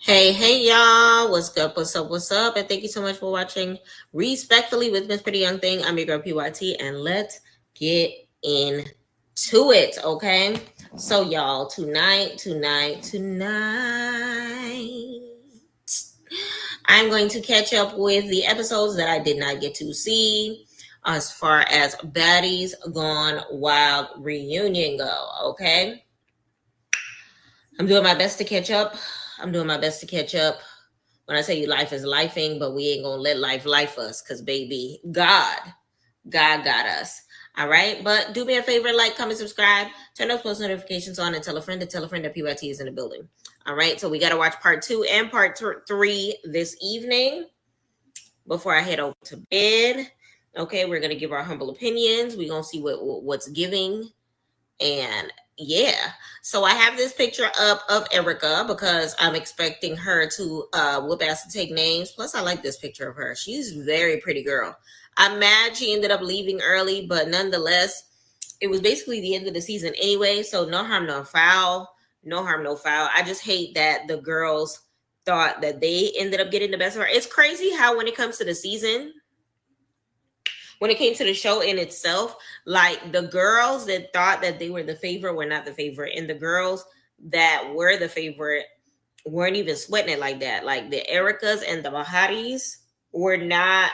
Hey, y'all. What's up? What's up? What's up? And thank you so much for watching Respectfully with Miss Pretty Young Thing. I'm your girl, PYT, and let's get into it, okay? So, y'all, tonight, I'm going to catch up with the episodes that I did not get to see as far as Baddies Gone Wild reunion go, okay? I'm doing my best to catch up. I'm doing my best to catch up. When I tell you life is lifing, but we ain't gonna let life us, because baby, God got us. All right, but do me a favor, like, comment, subscribe, turn those post notifications on, and tell a friend that PYT is in the building. All right, so we got to watch part 2 and part 3 this evening before I head over to bed. Okay, we're gonna give our humble opinions. We're gonna see what's giving, and yeah, so I have this picture up of Erica because I'm expecting her to whoop ass and take names. Plus, I like this picture of her. She's a very pretty girl. I'm mad she ended up leaving early, but nonetheless, it was basically the end of the season anyway. So no harm, no foul. No harm, no foul. I just hate that the girls thought that they ended up getting the best of her. It's crazy how when it comes to the season, when it came to the show in itself, like the girls that thought that they were the favorite were not the favorite, and the girls that were the favorite weren't even sweating it like that. Like the Ericas and the Baharis were not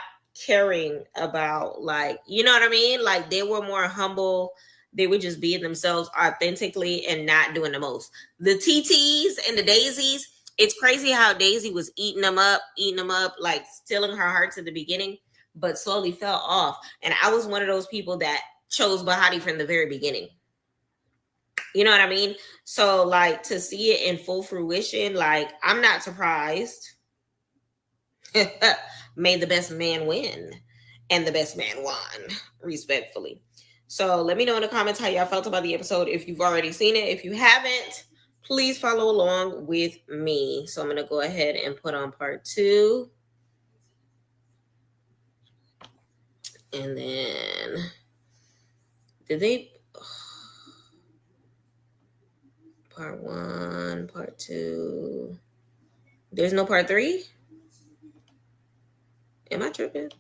caring about, like, you know what I mean? Like they were more humble. They were just being themselves authentically and not doing the most. The TTs and the Daisies, it's crazy how Daisy was eating them up, like stealing her hearts at the beginning, but slowly fell off. And I was one of those people that chose Bahati from the very beginning. You know what I mean? So, like, to see it in full fruition, like, I'm not surprised. May the best man win. And the best man won, respectfully. So, let me know in the comments how y'all felt about the episode. If you've already seen it, if you haven't, please follow along with me. So, I'm going to go ahead and put on part 2. And then, did they? Part 1, part 2. There's no part 3? Am I tripping?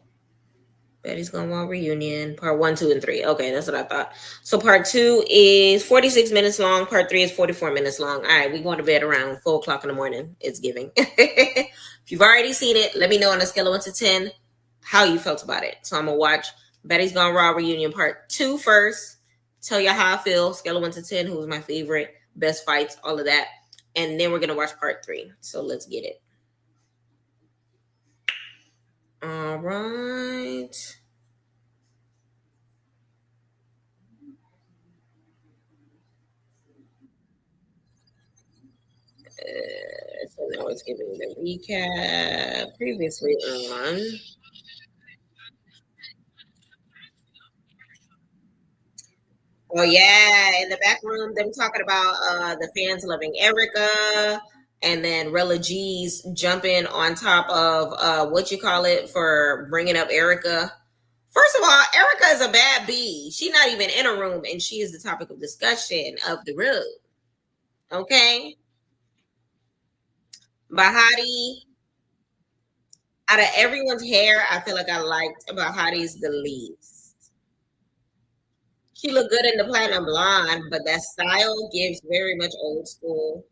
Betty's Gone Wild reunion. Part 1, 2, and 3. Okay, that's what I thought. So part 2 is 46 minutes long. Part 3 is 44 minutes long. All right, we going to bed around 4 o'clock in the morning. It's giving. If you've already seen it, let me know on a scale of 1 to 10 how you felt about it. So I'm going to watch Betty's Gone Wild reunion part 2 first. Tell you how I feel. Scale of 1 to 10. Who was my favorite? Best fights, all of that. And then we're going to watch part 3. So let's get it. All right. So now it's giving the recap previously on. Oh yeah, in the back room, them talking about the fans loving Erica, and then Rella G's jumping on top of what you call it for bringing up Erica. First of all, Erica is a bad bee. She's not even in a room, and she is the topic of discussion of the room. Okay, Bahati. Out of everyone's hair, I feel like I liked Bahati's the least. She looked good in the platinum blonde, but that style gives very much old school.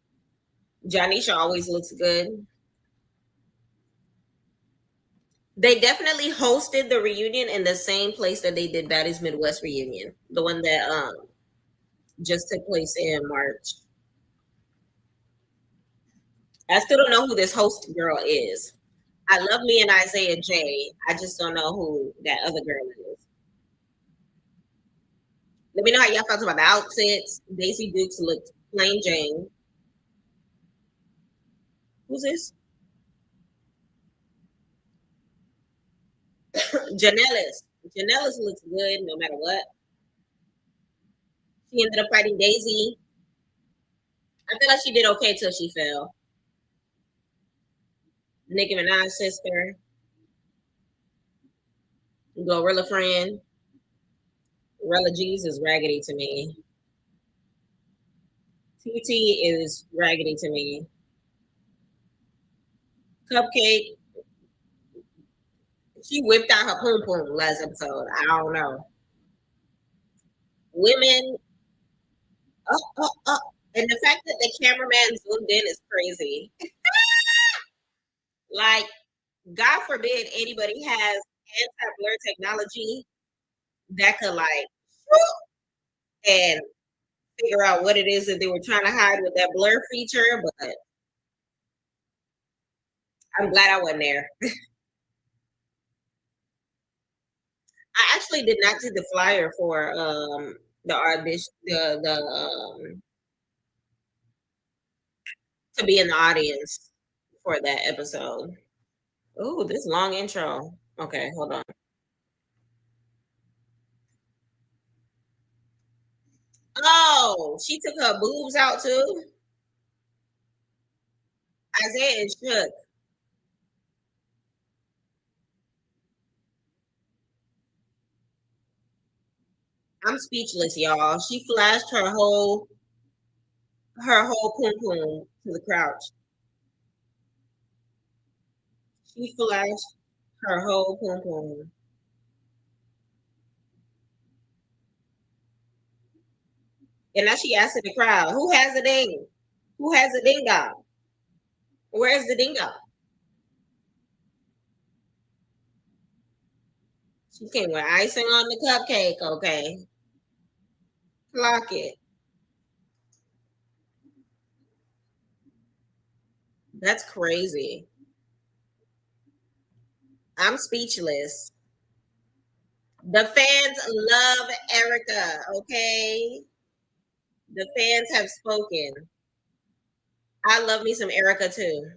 Janisha always looks good. They definitely hosted the reunion in the same place that they did Baddies Midwest reunion, the one that just took place in March. I still don't know who this host girl is. I love me and Isaiah J. I just don't know who that other girl is. Let me know how y'all felt about the outfits. Daisy Dukes looked plain Jane. Who's this? Janellis. Janellis looks good no matter what. She ended up fighting Daisy. I feel like she did okay till she fell. Nicki Minaj's sister, Glorilla friend. Rella G's is raggedy to me. TT is raggedy to me. Cupcake, she whipped out her poom poom last episode. I don't know. Women, and the fact that the cameraman zoomed in is crazy. Like, God forbid anybody has anti-blur technology that could like and figure out what it is that they were trying to hide with that blur feature. But I'm glad I wasn't there. I actually did not see the flyer for the audition, the to be in the audience for that episode. Oh, this long intro. Okay, hold on. Oh, she took her boobs out too. Isaiah is shook. I'm speechless, y'all. She flashed her whole poom poom to the crowd. She flashed her whole poom poom. And now she asked the crowd, who has a ding? Who has a dingo? Where's the dingo? She came with icing on the cupcake, okay? Clock it. That's crazy. I'm speechless. The fans love Erica, okay? The fans have spoken. I love me some Erica too.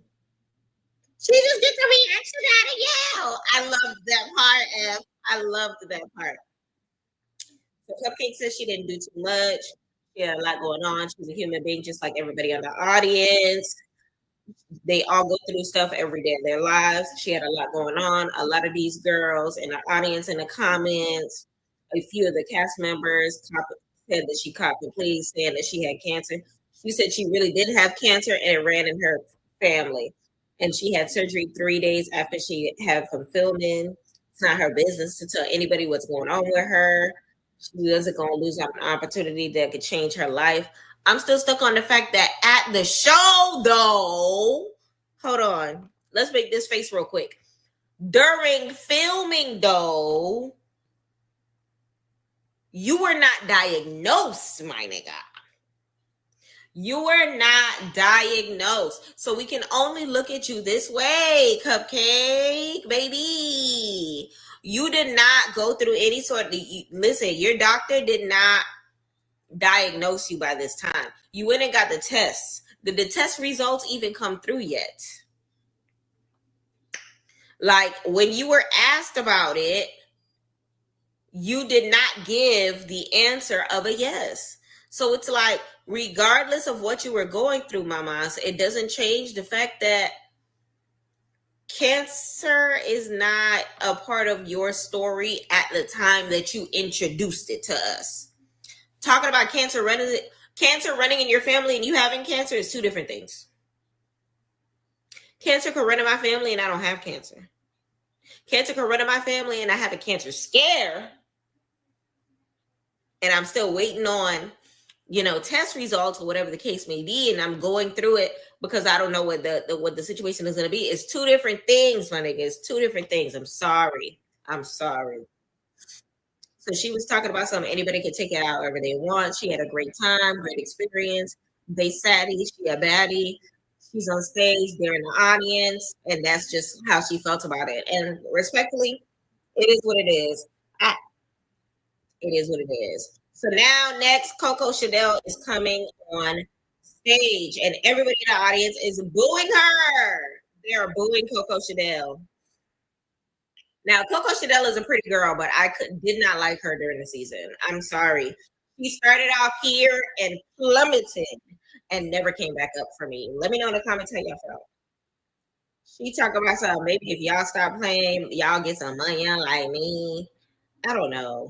She just gets a reaction out of you. I loved that part, F. I loved that part. So Cupcake says she didn't do too much. She had a lot going on. She's a human being just like everybody in the audience. They all go through stuff every day of their lives. She had a lot going on. A lot of these girls in the audience, in the comments, a few of the cast members said that she caught the police saying that she had cancer. She said she really did have cancer and it ran in her family. And she had surgery 3 days after she had from filming. It's not her business to tell anybody what's going on with her. She wasn't going to lose out on an opportunity that could change her life. I'm still stuck on the fact that at the show, though, hold on, let's make this face real quick. During filming, though, you were not diagnosed, my nigga. You were not diagnosed. So we can only look at you this way, Cupcake, baby. You did not go through any sort of, listen, your doctor did not diagnose you by this time. You went and got the tests. Did the test results even come through yet? Like when you were asked about it, you did not give the answer of a yes. So it's like, regardless of what you were going through, mamas, it doesn't change the fact that cancer is not a part of your story at the time that you introduced it to us. Talking about cancer running in your family and you having cancer is two different things. Cancer could run in my family and I don't have cancer. Cancer could run in my family and I have a cancer scare and I'm still waiting on, test results or whatever the case may be, and I'm going through it because I don't know what the situation is going to be. It's two different things, my nigga. It's two different things. I'm sorry. So she was talking about something anybody could take it out wherever they want. She had a great time, great experience. They saddy, she a baddie. She's on stage, they're in the audience, and that's just how she felt about it. And respectfully, it is what it is. It is what it is. So now, next, Coco Chanel is coming on stage, and everybody in the audience is booing her. They are booing Coco Chanel. Now, Coco Chanel is a pretty girl, but did not like her during the season. I'm sorry. She started off here and plummeted and never came back up for me. Let me know in the comments how y'all felt. She talking about something. Maybe if y'all stop playing, y'all get some money like me. I don't know.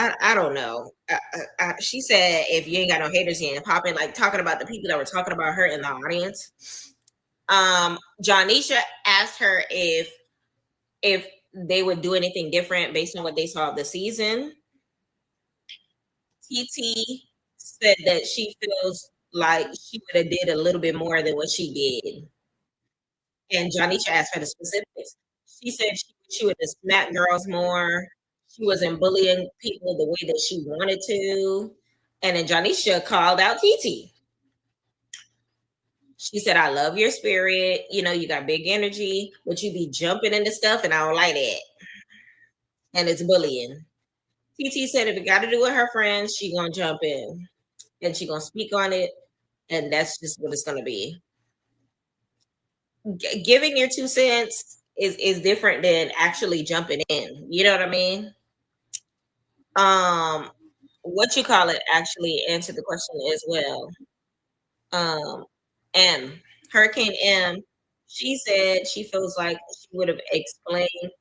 I don't know. She said if you ain't got no haters, you ain't popping. Like talking about the people that were talking about her in the audience. Jonisha asked her if they would do anything different based on what they saw of the season. TT said that she feels like she would have did a little bit more than what she did. And Jonisha asked her the specifics. She said she would have smacked girls more. She wasn't bullying people the way that she wanted to. And then Jonisha called out TT. She said, I love your spirit. You know, you got big energy, but you be jumping into stuff, and I don't like it. And it's bullying. TT said if it got to do with her friends, she gonna jump in and she gonna speak on it, and that's just what it's gonna be. Giving your 2 cents is different than actually jumping in. You know what I mean? Um, what you call it actually answered the question as well. Um, M, Hurricane M, she said she feels like she would have explained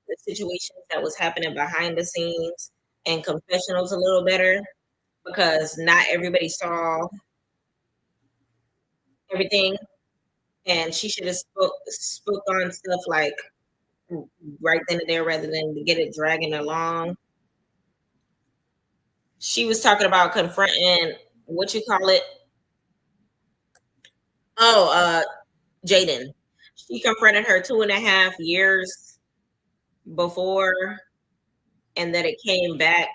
the situations that was happening behind the scenes and confessionals a little better because not everybody saw everything, and she should have spoke on stuff like right then and there rather than to get it dragging along. She was talking about confronting what you call it. Oh, Jaden. She confronted her 2.5 years before, and that it came back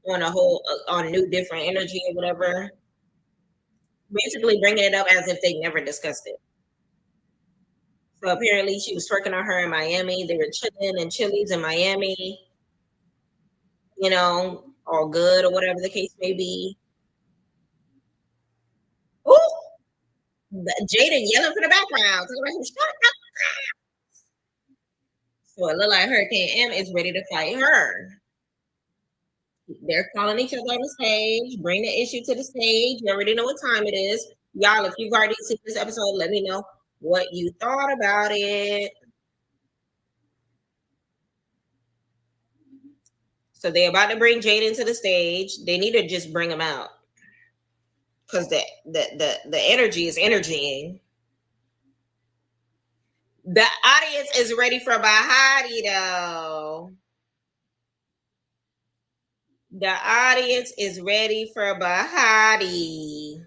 on a whole on new different energy or whatever. Basically, bringing it up as if they never discussed it. So apparently, she was twerking on her in Miami. They were chilling in Chili's in Miami. You know, all good or whatever the case may be. Ooh, Jaden yelling from the background. Shut up. So it looked like Hurricane M is ready to fight her. They're calling each other on the stage. Bring the issue to the stage. You already know what time it is. Y'all, if you've already seen this episode, let me know what you thought about it. So they're about to bring Jaden to the stage. They need to just bring him out. Because the energy is energying. The audience is ready for Bahati though. The audience is ready for Bahati.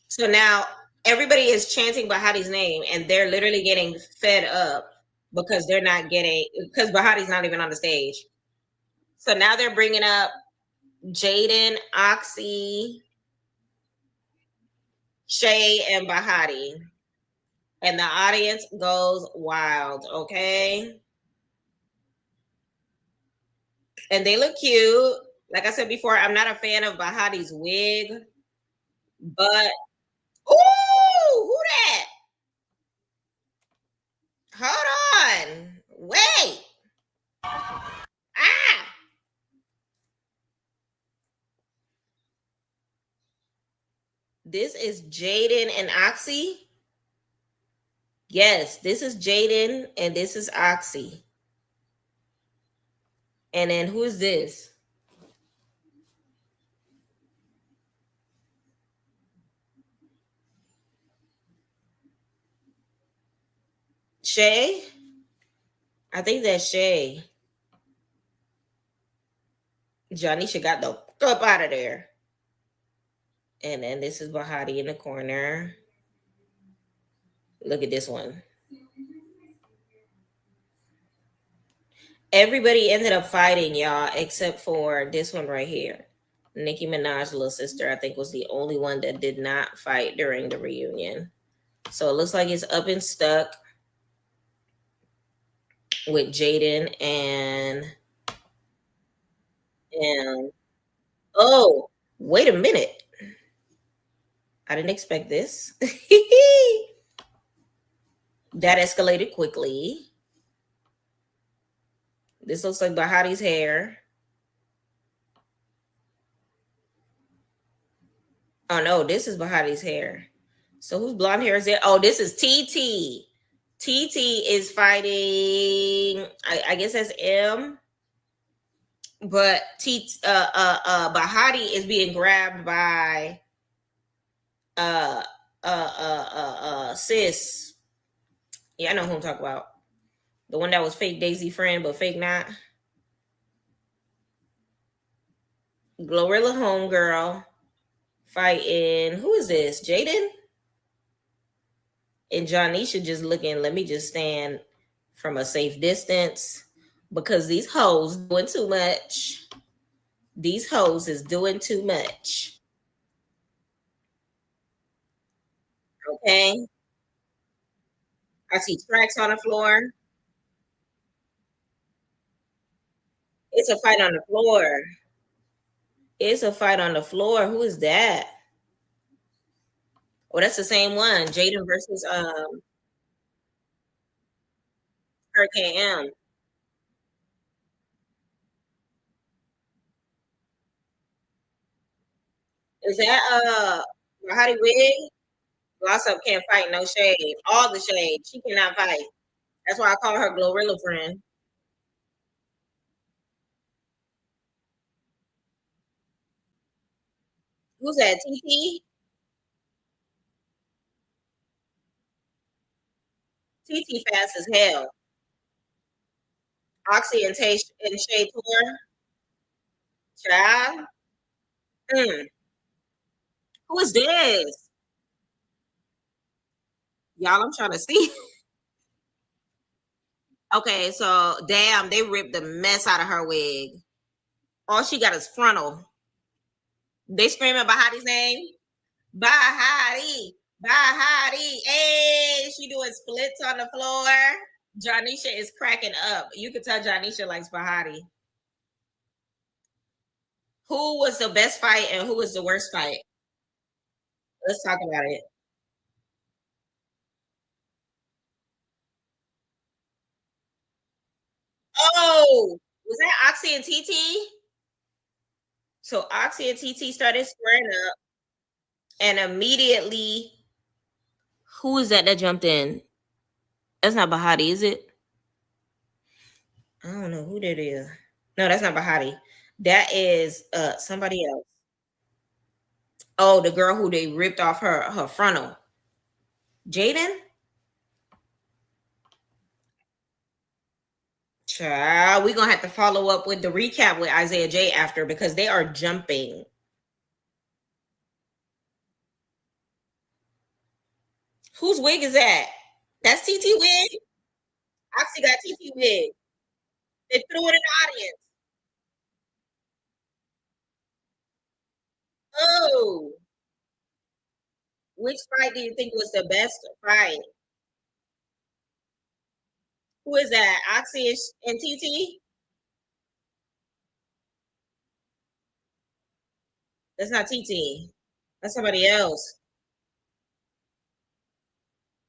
So now everybody is chanting Bahati's name and they're literally getting fed up because they're not getting, because Bahati's not even on the stage. So now they're bringing up Jaden, Oxy, Shay, and Bahati. And the audience goes wild, okay? And they look cute. Like I said before, I'm not a fan of Bahati's wig, but ooh, who that? Hold on. Wait. Ah. This is Jaden and Oxy. Yes, this is Jaden and this is Oxy. And then who's this? Shay? I think that's Shay. Janisha got the up out of there. And then this is Bahati in the corner. Look at this one. Everybody ended up fighting, y'all, except for this one right here. Nicki Minaj's little sister, I think, was the only one that did not fight during the reunion. So it looks like it's up and stuck with Jaden and oh, wait a minute. I didn't expect this. That escalated quickly. This looks like Bahati's hair. Oh no, this is Bahati's hair. So whose blonde hair is it? Oh, this is TT. TT is fighting, I guess that's M. But Bahati is being grabbed by uh sis. Yeah, I know who I'm talking about. The one that was fake Daisy friend, but fake not. Glorilla homegirl fighting. Who is this? Jaden and Johnnisha just looking. Let me just stand from a safe distance because these hoes doing too much. These hoes is doing too much. Okay. I see tracks on the floor. It's a fight on the floor. It's a fight on the floor. Who is that? Oh, that's the same one. Jaden versus Hurricane M. Is that Mahadi Wig? Glossop can't fight, no shade. All the shade. She cannot fight. That's why I call her Glorilla friend. Who's that? TT? TT fast as hell. Oxy and Shay Tour. Child. Mm. Who is this? Y'all, I'm trying to see. Okay, so damn, they ripped the mess out of her wig. All she got is frontal. They screaming Bahati's name. Bahati. Bahati. Hey, she doing splits on the floor. Janisha is cracking up. You can tell Janisha likes Bahati. Who was the best fight and who was the worst fight? Let's talk about it. Oh, was that Oxy and TT? So Oxy and TT started squaring up, and immediately, who is that jumped in? That's not Bahati, is it? I don't know who that is. No, that's not Bahati. That is somebody else. Oh, the girl who they ripped off her frontal. Jaden? Child, we're gonna have to follow up with the recap with Isaiah J after because they are jumping. Whose wig is that? That's TT wig? I actually got TT wig. They threw it in the audience. Oh, which fight do you think was the best fight? Who is that? Oxy and TT? That's not TT. That's somebody else.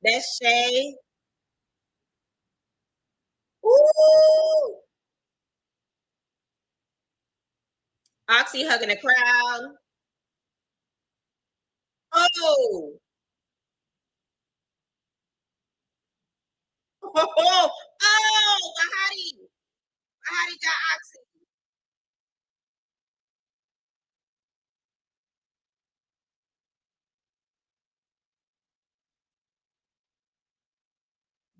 That's Shay. Ooh. Oxy hugging the crowd. Oh. Oh, oh, Bahati. Bahati got Oxy.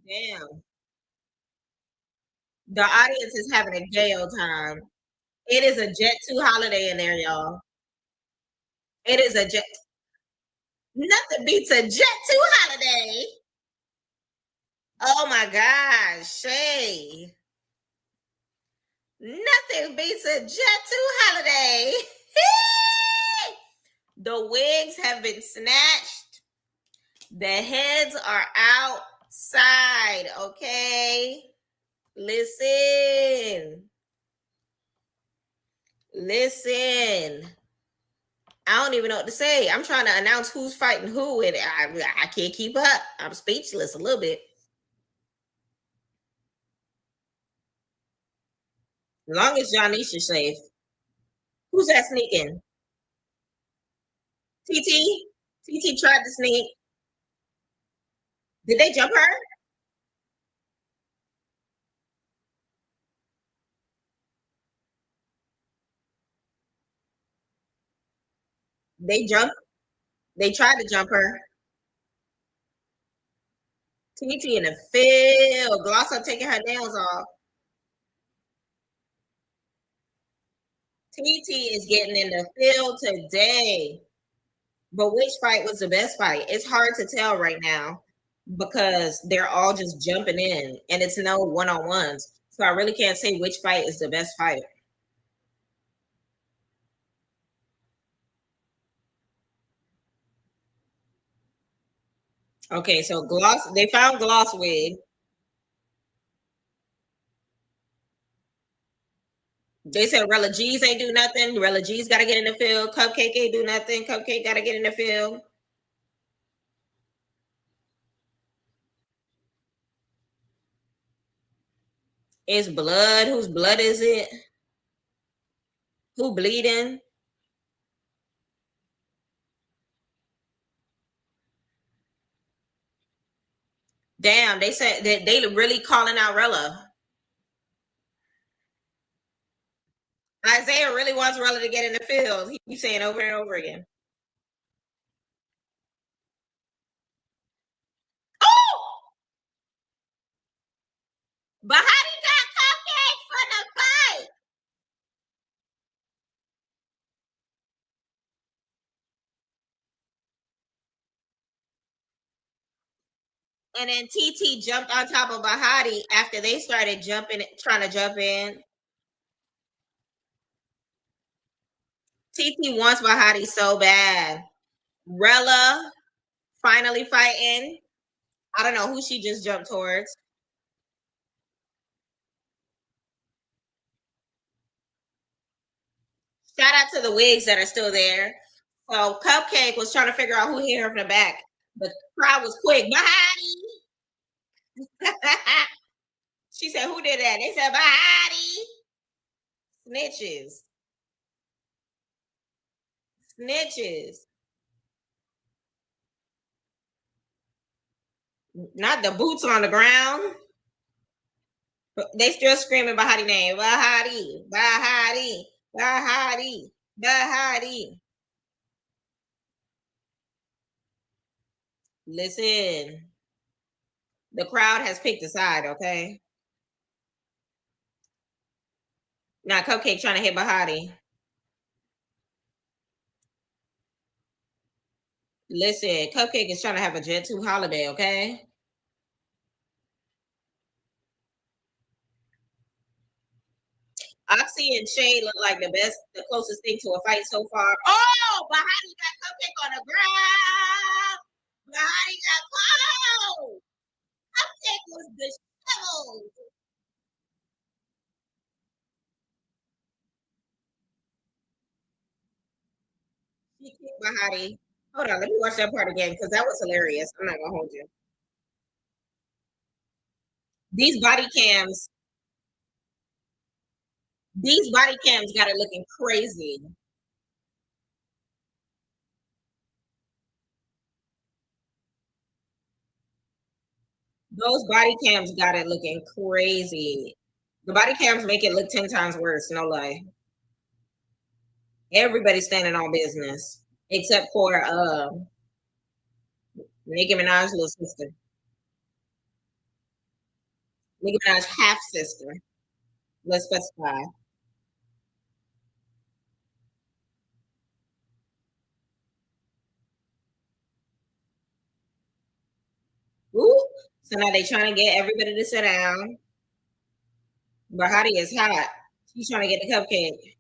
Damn. The audience is having a gay old time. It is a Jet 2 holiday in there, y'all. It is a Jet. Nothing beats a Jet 2 holiday. Oh my gosh, Shay. Nothing beats a Jet 2 holiday. The wigs have been snatched. The heads are outside, okay? Listen. Listen. I don't even know what to say. I'm trying to announce who's fighting who, and I can't keep up. I'm speechless a little bit. As long as Johnnisha's safe. Who's that sneaking? TT? TT tried to sneak. Did they jump her? They jumped. They tried to jump her. TT in the field. Glossa taking her nails off. TT is getting in the field today. But which fight was the best fight? It's hard to tell right now because they're all just jumping in and it's no one on ones. So I really can't say which fight is the best fight. Okay, so Gloss, they found Gloss wig. They said Rella G's ain't do nothing. Rella G's got to get in the field. Cupcake ain't do nothing. Cupcake got to get in the field. It's blood. Whose blood is it? Who bleeding? Damn, they said that they really calling out Rella. Isaiah really wants Rella to get in the field. He keeps saying over and over again. Oh! But how did got Cupcake for the fight? And then TT jumped on top of Bahati after they started jumping, trying to jump in. TT wants Bahati so bad. Rella finally fighting. I don't know who she just jumped towards. Shout out to the wigs that are still there. So Cupcake was trying to figure out who hit her from the back. The crowd was quick. Bahati. She said, "Who did that?" They said, "Bahati." Snitches. Snitches. Not the boots on the ground. They still screaming Bahati name. Bahati. Bahati. Bahati. Bahati. Listen, the crowd has picked a side, okay? Now Cupcake trying to hit Bahati. Listen, Cupcake is trying to have a Jet 2 holiday, okay? Oxy and Shay look like the closest thing to a fight so far. Oh, Bahati got Cupcake on the ground. Bahati got cold. Cupcake was disheveled. She kicked Bahati. Hold on, let me watch that part again because that was hilarious. I'm not gonna hold you. These body cams, these body cams got it looking crazy. Those body cams got it looking crazy. The body cams make it look 10 times worse, no lie. Everybody's standing on business except for Nicki Minaj's little sister. Nicki Minaj's half sister. Let's specify. Ooh. So now they trying to get everybody to sit down. Bahati is hot. She's trying to get the cupcake.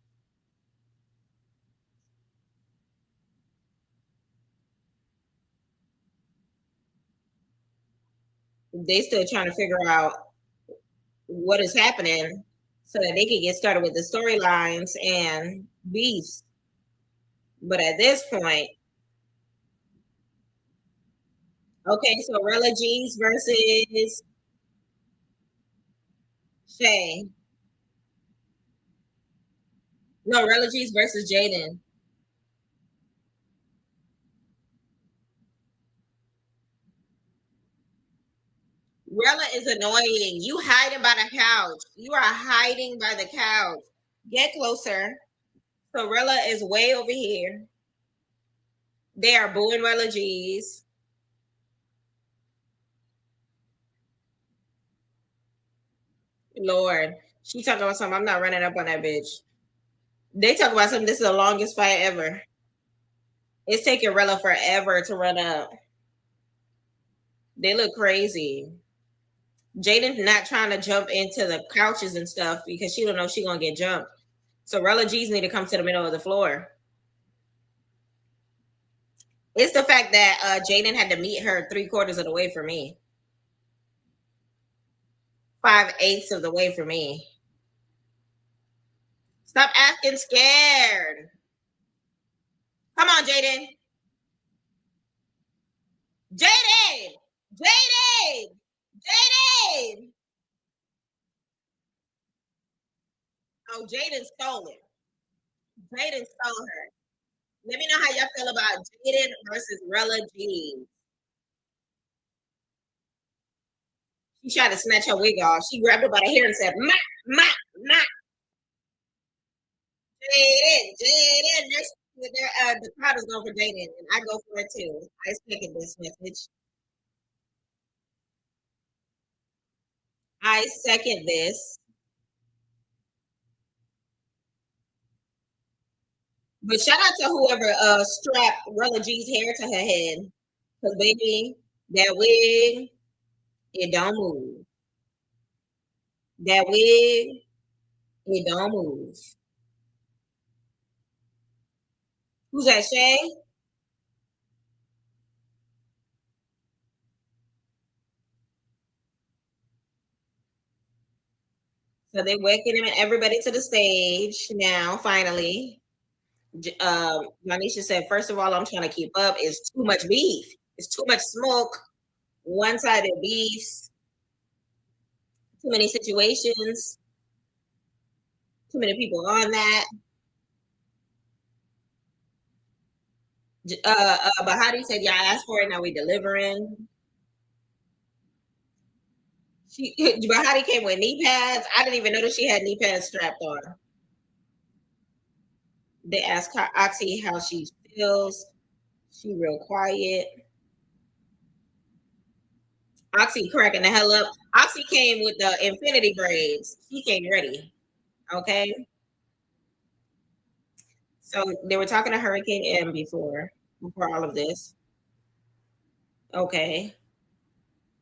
They still trying to figure out what is happening so that they can get started with the storylines and beefs. But at this point, okay, so Rella G's versus Shay. No, Rella G's versus Jaden. Rella is annoying. You hiding by the couch. You are hiding by the couch. Get closer. So Rella is way over here. They are booing Rella G's. Lord, she talking about something. I'm not running up on that bitch. They talk about something. This is the longest fight ever. It's taking Rella forever to run up. They look crazy. Jaden's not trying to jump into the couches and stuff because she don't know if she gonna get jumped. So Rella G's need to come to the middle of the floor. It's the fact that Jaden had to meet her 3/4 of the way for me. 5/8 of the way for me. Stop acting scared. Come on, Jaden. Jaden! Jaden! Jaden! Oh, Jaden stole it. Jaden stole her. Let me know how y'all feel about Jaden versus Rella G. She tried to snatch her wig off. She grabbed her by the hair and said, "Ma, ma, ma." Jaden, Jaden. The crowd is going for Jaden, and I go for it too. I second this message. I second this. But shout out to whoever strapped Rella G's hair to her head. Because, baby, that wig, it don't move. That wig, it don't move. Who's that, Shay? So they're welcoming everybody to the stage now, finally. Janisha said, first of all, I'm trying to keep up. It's too much beef. It's too much smoke. One-sided beefs. Too many situations. Too many people on that. Bahati said, "Yeah, I asked for it. Now we delivering." Bahati came with knee pads. I didn't even notice she had knee pads strapped on. They asked Ati how she feels. She real quiet. Oxy cracking the hell up. Oxy came with the infinity braids. She came ready. Okay. So they were talking to Hurricane M before all of this. Okay.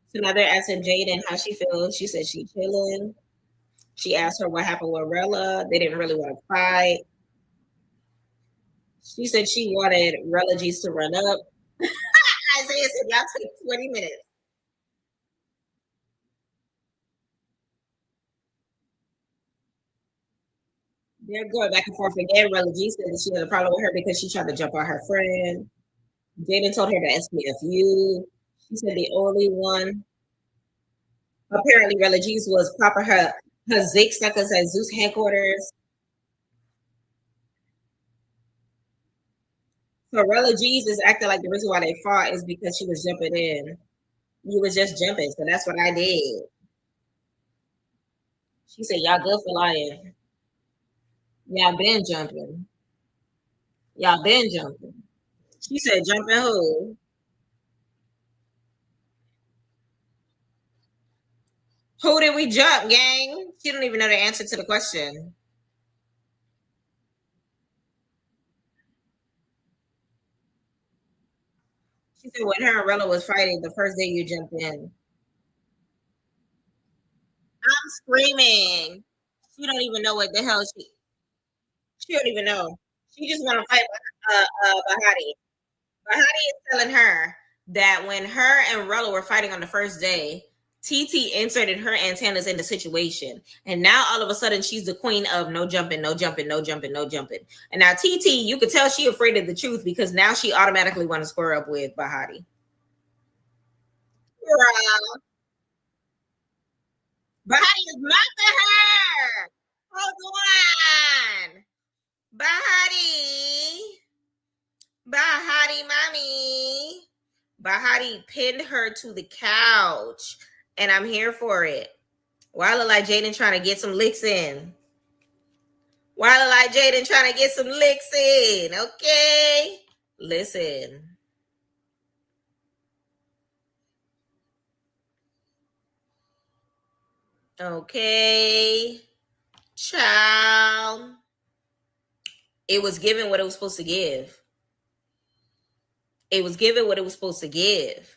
So now they're asking Jaden how she feels. She said she chilling. She asked her what happened with Rella. They didn't really want to fight. She said she wanted Rella G's to run up. Isaiah said, y'all take 20 minutes. They're going back and forth again. Rella G said that she had a problem with her because she tried to jump on her friend. Jaden told her to SPFU. She said the only one. Apparently, Rella G's was proper her Zig suckers at Zeus headquarters. So Rella G's is acting like the reason why they fought is because she was jumping in. You was just jumping, so that's what I did. She said, y'all good for lying. Y'all been jumping. Y'all been jumping. She said, jumping who? Who did we jump, gang? She don't even know the answer to the question. She said, when her and Rella was fighting, the first day you jumped in. I'm screaming. She don't even know what the hell she don't even know. She just want to fight Bahati. Bahati is telling her that when her and Rella were fighting on the first day, TT inserted her antennas in the situation. And now all of a sudden she's the queen of no jumping, no jumping, no jumping, no jumping. And now TT, you could tell she afraid of the truth because now she automatically want to square up with Bahati. Girl, Bahati is mocking her. Hold on. Bahati. Bahati, mommy. Bahati pinned her to the couch, and I'm here for it. Why look like Jaden trying to get some licks in? Why look like Jaden trying to get some licks in? Okay, Listen, okay, child. It was given what it was supposed to give. It was given what it was supposed to give.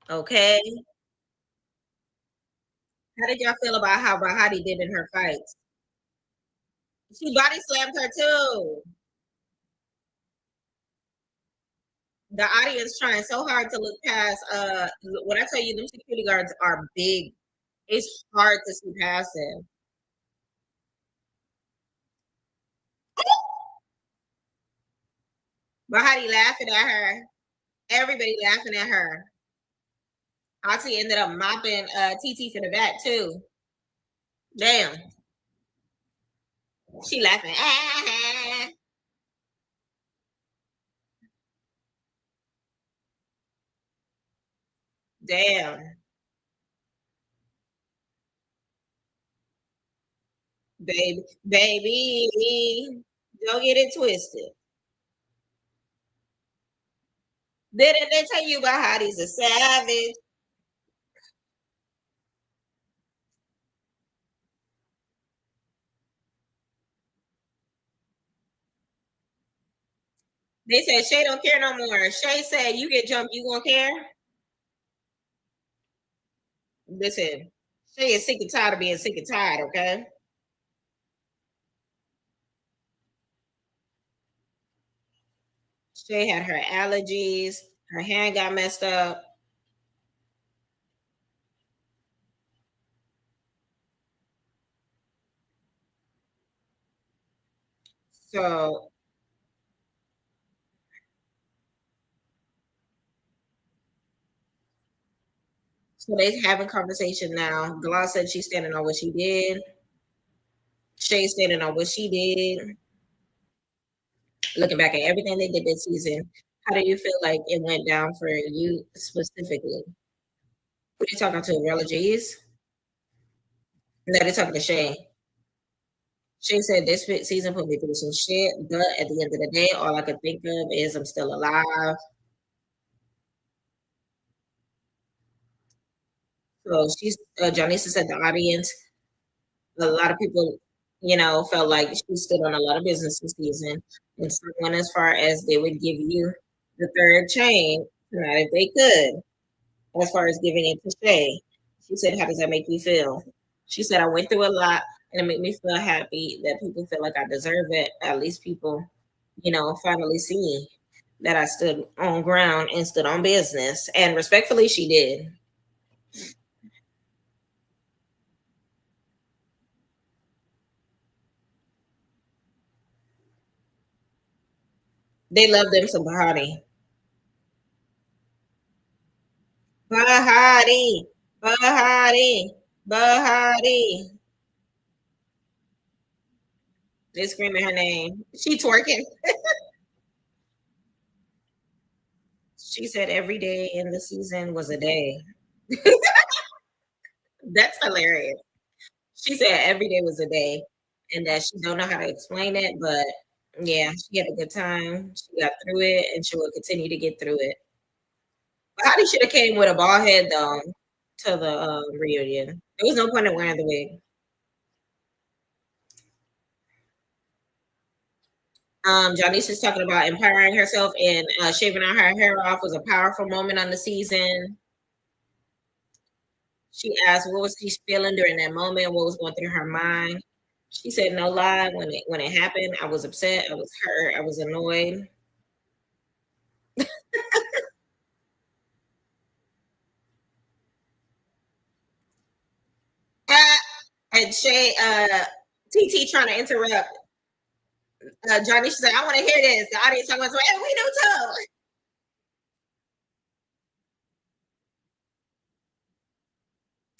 Okay. How did y'all feel about how Bahati did in her fights? She body slammed her too. The audience trying so hard to look past. When I tell you, them security guards are big. It's hard to see past them. Bahati laughing at her. Everybody laughing at her. Auntie ended up mopping TT for the back too. Damn. She laughing. Damn. Baby. Don't get it twisted. Didn't they tell you about how he's a savage? They said Shay don't care no more. Shay said you get jumped, you gonna care? Listen, Shay is sick and tired of being sick and tired, okay? Shay had her allergies, her hand got messed up. So so they having conversation now. Gloss said she's standing on what she did. Shay standing on what she did. Looking back at everything they did this season, how do you feel like it went down for you specifically? Who you talking to? Rella G's? No, they're talking to Shay. Shay said this season put me through some shit, but at the end of the day, all I could think of is I'm still alive. So she's Janisa said the audience, a lot of people, felt like she stood on a lot of business this season, and so went as far as they would give you the third chain tonight if they could. As far as giving it to Shay. She said, how does that make you feel? She said, I went through a lot and it made me feel happy that people feel like I deserve it. At least people, finally see that I stood on ground and stood on business. And respectfully, she did. They love them some Bahati. Bahati. Bahati. Bahati. They screaming her name. She twerking. She said every day in the season was a day. That's hilarious. She said every day was a day and that she don't know how to explain it, but yeah, she had a good time. She got through it and she will continue to get through it. But Hottie should have came with a bald head though to the reunion. There was no point in wearing the wig. Janice is talking about empowering herself and shaving out her hair off was a powerful moment on the season. She asked what was she feeling during that moment, what was going through her mind. She said, "No lie, when it happened, I was upset, I was hurt, I was annoyed." Uh, and Shay, TT trying to interrupt. Johnny, she said, "I want to hear this." The audience talking about, "Hey, we do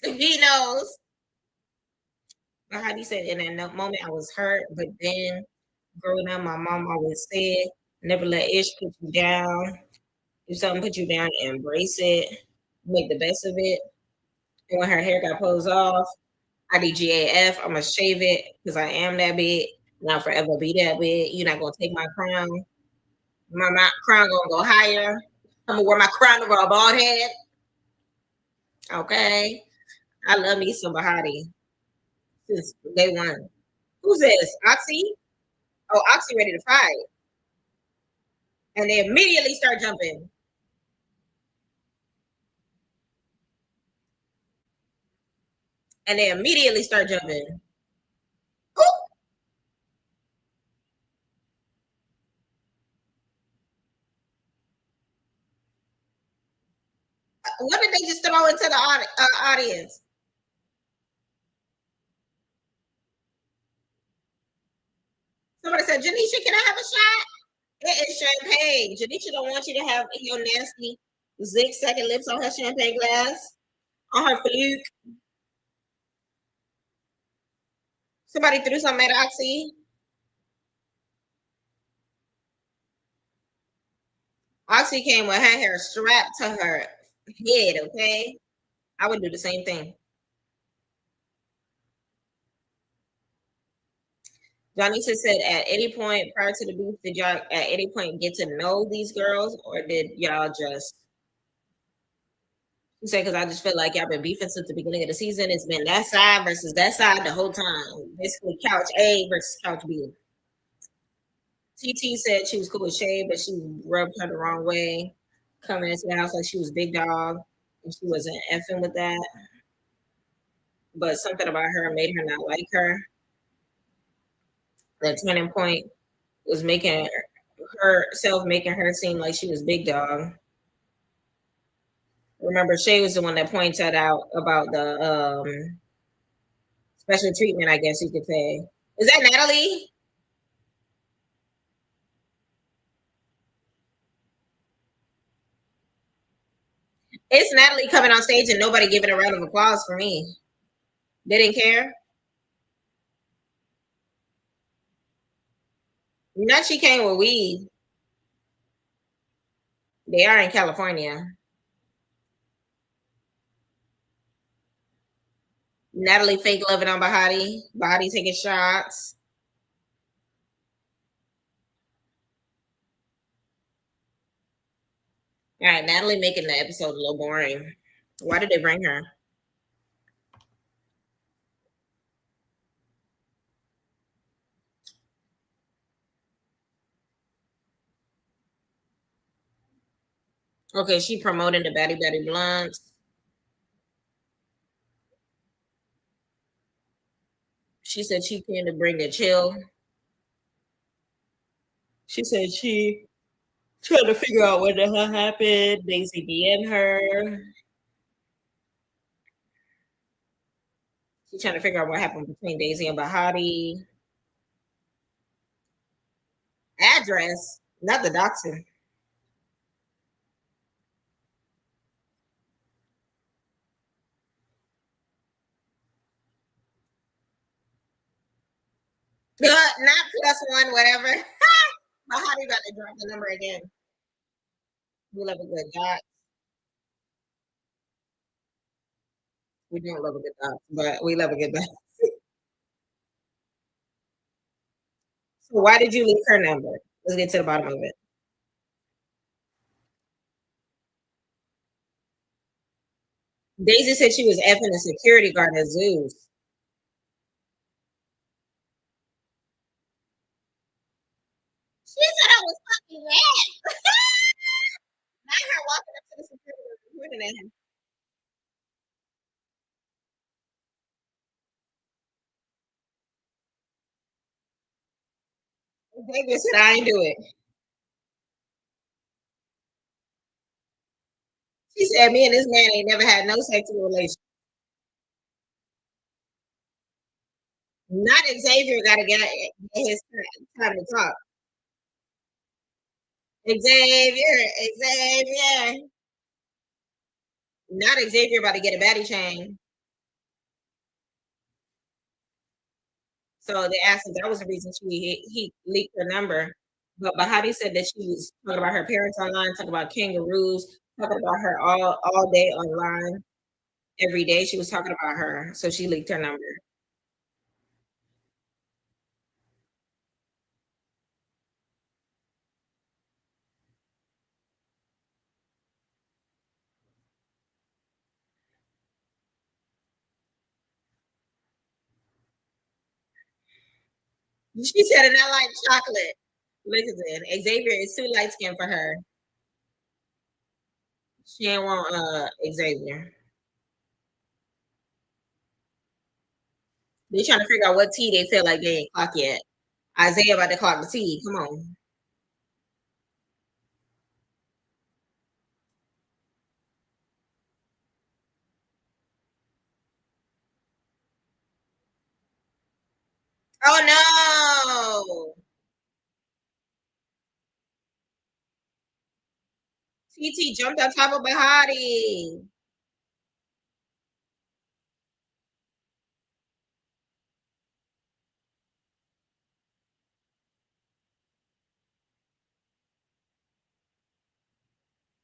too." He knows. But how do you say in that moment I was hurt, but then growing up, my mom always said, "Never let ish put you down. If something put you down, embrace it, make the best of it." And when her hair got pulled off, IDGAF, I'm gonna shave it because I am that big. And I'll forever be that big. You're not gonna take my crown. My crown gonna go higher. I'm gonna wear my crown over a bald head. Okay. I love me some Bahati since day one. Who's this? Oxy? Oh, Oxy ready to fight. And they immediately start jumping. And they immediately start jumping. Ooh, what did they just throw into the audience? Somebody said, Janisha, can I have a shot? It is champagne. Janisha don't want you to have your nasty zigzag lips on her champagne glass, on her fluke. Somebody threw something at Oxy. Oxy came with her hair strapped to her head, okay? I would do the same thing. Johnny said, at any point prior to the beef, did y'all at any point get to know these girls, or did y'all just? He said, because I just feel like y'all been beefing since the beginning of the season. It's been that side versus that side the whole time. Basically, couch A versus couch B. TT said she was cool with Shay, but she rubbed her the wrong way, coming into the house like she was big dog, and she wasn't effing with that. But something about her made her not like her. The turning point was making herself making her seem like she was big dog. Remember, Shay was the one that pointed out about the special treatment, I guess you could say. Is that Natalie? It's Natalie coming on stage and nobody giving a round of applause for me. They didn't care. Not she came with weed. They are in California. Natalie fake loving on Bahati. Bahati taking shots. All right, Natalie making the episode a little boring. Why did they bring her? Okay, she promoting the Batty Batty Blunts. She said she came to bring the chill. She said she trying to figure out what the hell happened. Daisy being her. She's trying to figure out what happened between Daisy and Bahati. Address, not the doctor. Not +1, whatever. Bahati about to drop the number again. We love a good dot. We don't love a good dot, but we love a good dot. So why did you leave her number? Let's get to the bottom of it. Daisy said she was effing a security guard at Zeus. She said I was fucking mad. Not her walking up to the security guard and pointing at him. David said I ain't do it. She said me and this man ain't never had no sexual relation. Not Xavier got to get his time to talk. Xavier. Not Xavier about to get a baddie chain. So they asked if that was the reason he leaked her number. But Bahati said that she was talking about her parents online, talking about kangaroos, talking about her all day online. Every day she was talking about her. So she leaked her number. She said it not like chocolate. Listen, Xavier is too light skinned for her. She ain't want Xavier. They trying to figure out what tea they feel like they ain't clock yet. Isaiah about to clock the tea. Come on. Oh no. TT jumped on top of Bahati.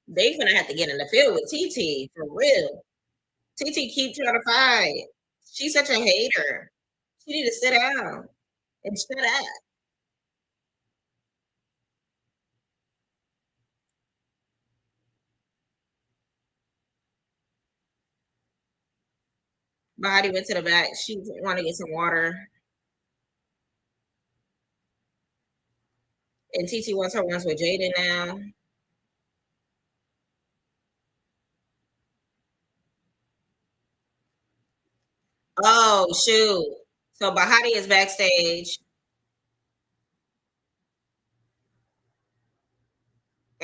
They gonna have to get in the field with TT for real. TT keep trying to fight. She's such a hater. She need to sit down and shut up. Bahati went to the back. She want to get some water. And TT wants her ones with Jaden now. Oh shoot. So Bahati is backstage.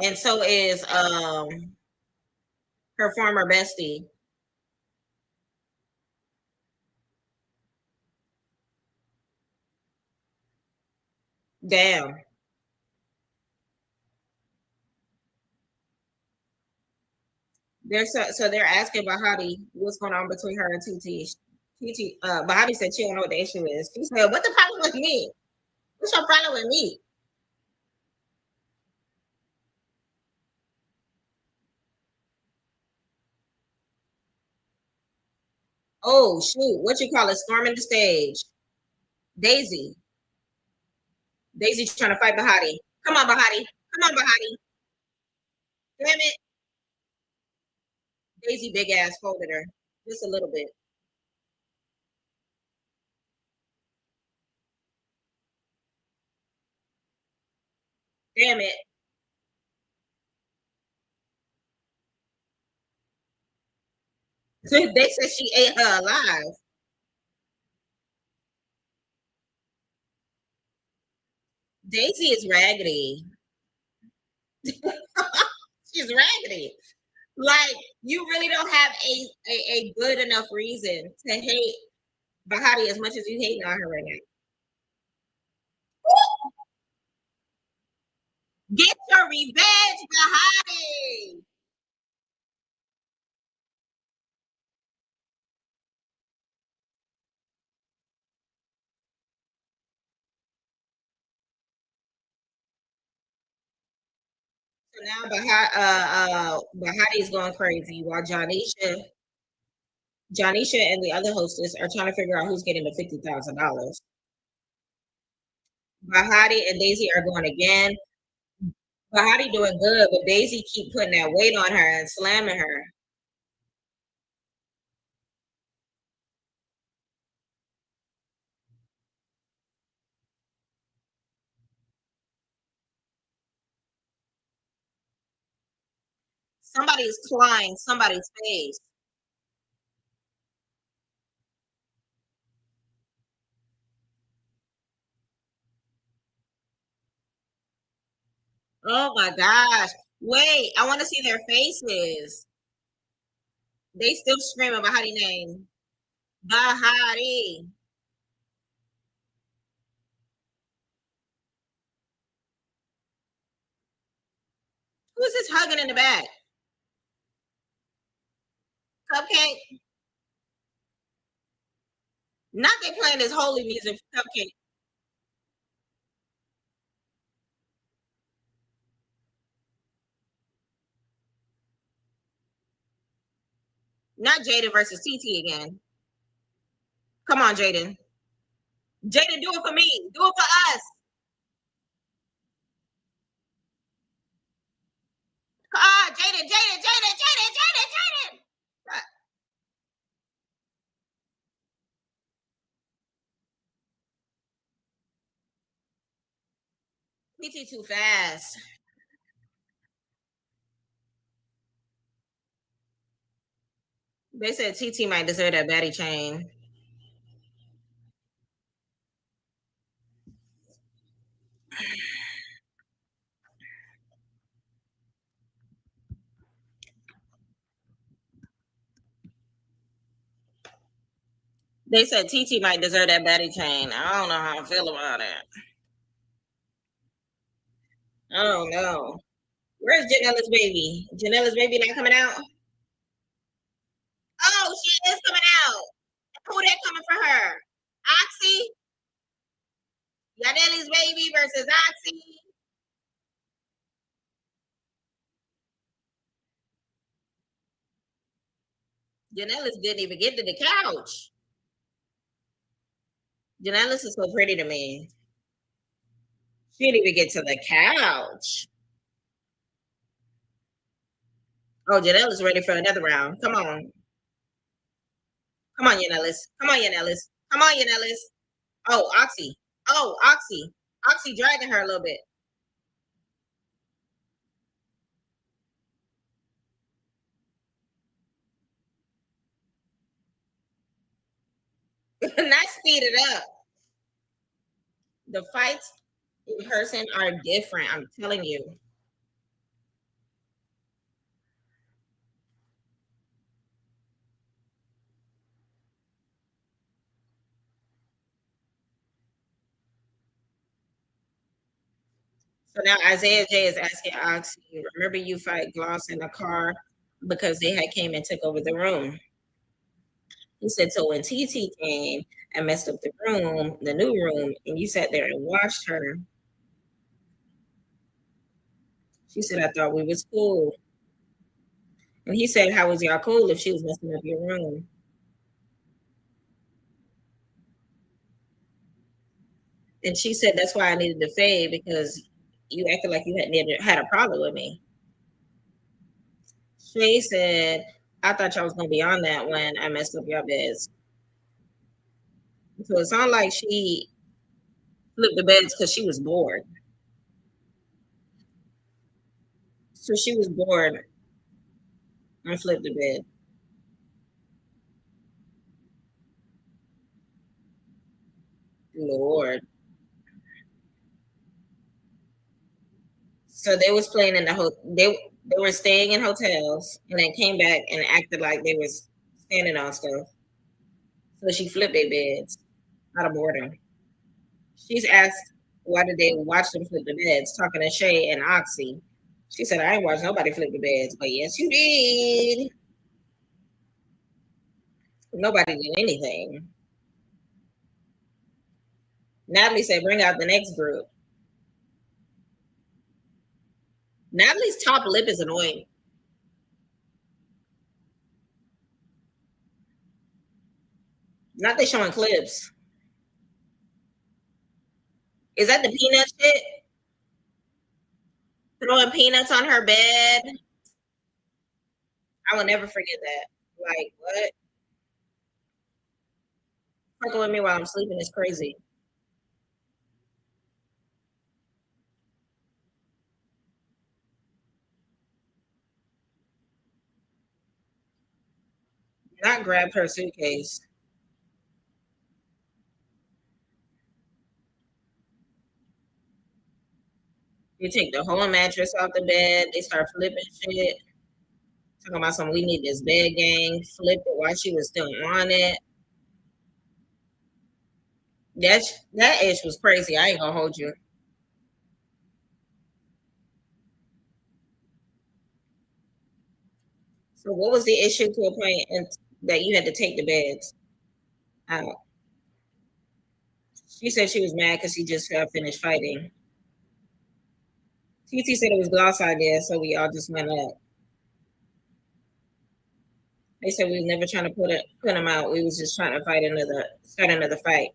And so is her former bestie. Damn. So they're asking Bahati what's going on between her and TT. TT Bahati said she don't know what the issue is. She said, "What the problem with me? What's your problem with me?" Oh shoot! What you call it? Storming the stage. Daisy. Daisy trying to fight Bahati. Come on, Bahati. Come on, Bahati. Damn it. Daisy big ass folded her just a little bit. Damn it. So they said she ate her alive. Daisy is raggedy. She's raggedy. Like you really don't have a good enough reason to hate Bahati as much as you hating on her right now. Get your revenge, Bahati. So now Bahati is going crazy while Jonisha and the other hostess are trying to figure out who's getting the $50,000. Bahati and Daisy are going again. Bahati doing good, but Daisy keep putting that weight on her and slamming her. Somebody's clawing somebody's face. Oh my gosh. Wait, I want to see their faces. They still screaming Bahati name. Bahati. Who's this hugging in the back? Cupcake. Not they playing this holy music for Cupcake. Not Jaden versus TT again. Come on, Jaden. Jaden, do it for me. Do it for us. Ah, Jaden. TT too fast. They said TT might deserve that baddie chain. They said TT might deserve that baddie chain. I don't know how I feel about it. I don't know. Where's Janella's baby? Janella's baby not coming out? Oh, she is coming out. Who that coming for her? Oxy? Yaneli's baby versus Oxy? Janella's didn't even get to the couch. Janella's is so pretty to me. She didn't even get to the couch. Oh, Janella's ready for another round. Come on. Come on, Yanellis. Come on, Yanellis. Come on, Yanellis. Oh, Oxy. Oh, Oxy. Oxy dragging her a little bit. Not speed it up. The fights in person are different. I'm telling you. So now Isaiah J is asking Oxy, remember you fight Gloss in the car because they had came and took over the room. He said, so when TT came and messed up the room, the new room, and you sat there and watched her, she said, I thought we was cool. And he said, how was y'all cool if she was messing up your room? And she said, that's why I needed to fade because you acted like you had a problem with me. Shay said, I thought y'all was going to be on that when I messed up your beds. So it sounded like she flipped the beds because she was bored. So she was bored and flipped the bed. Lord. So they was playing in the they were staying in hotels and then came back and acted like they was standing on stuff. So she flipped their beds out of boredom. She's asked why did they watch them flip the beds, talking to Shay and Oxy. She said, I ain't watched nobody flip the beds, but yes, you did. Nobody did anything. Natalie said, bring out the next group. Natalie's top lip is annoying. Not they showing clips. Is that the peanut shit? Throwing peanuts on her bed. I will never forget that. Like, what? Fucking with me while I'm sleeping is crazy. Not grabbed her suitcase. They take the whole mattress off the bed. They start flipping shit. Talking about some, we need this bed gang. Flipped it while she was still on it. That ish was crazy. I ain't gonna hold you. So what was the issue to a point that you had to take the beds out? She said she was mad because she just got finished fighting. TT said it was Gloss idea, so we all just went up. They said we was never trying to put them out. We was just trying to start another fight.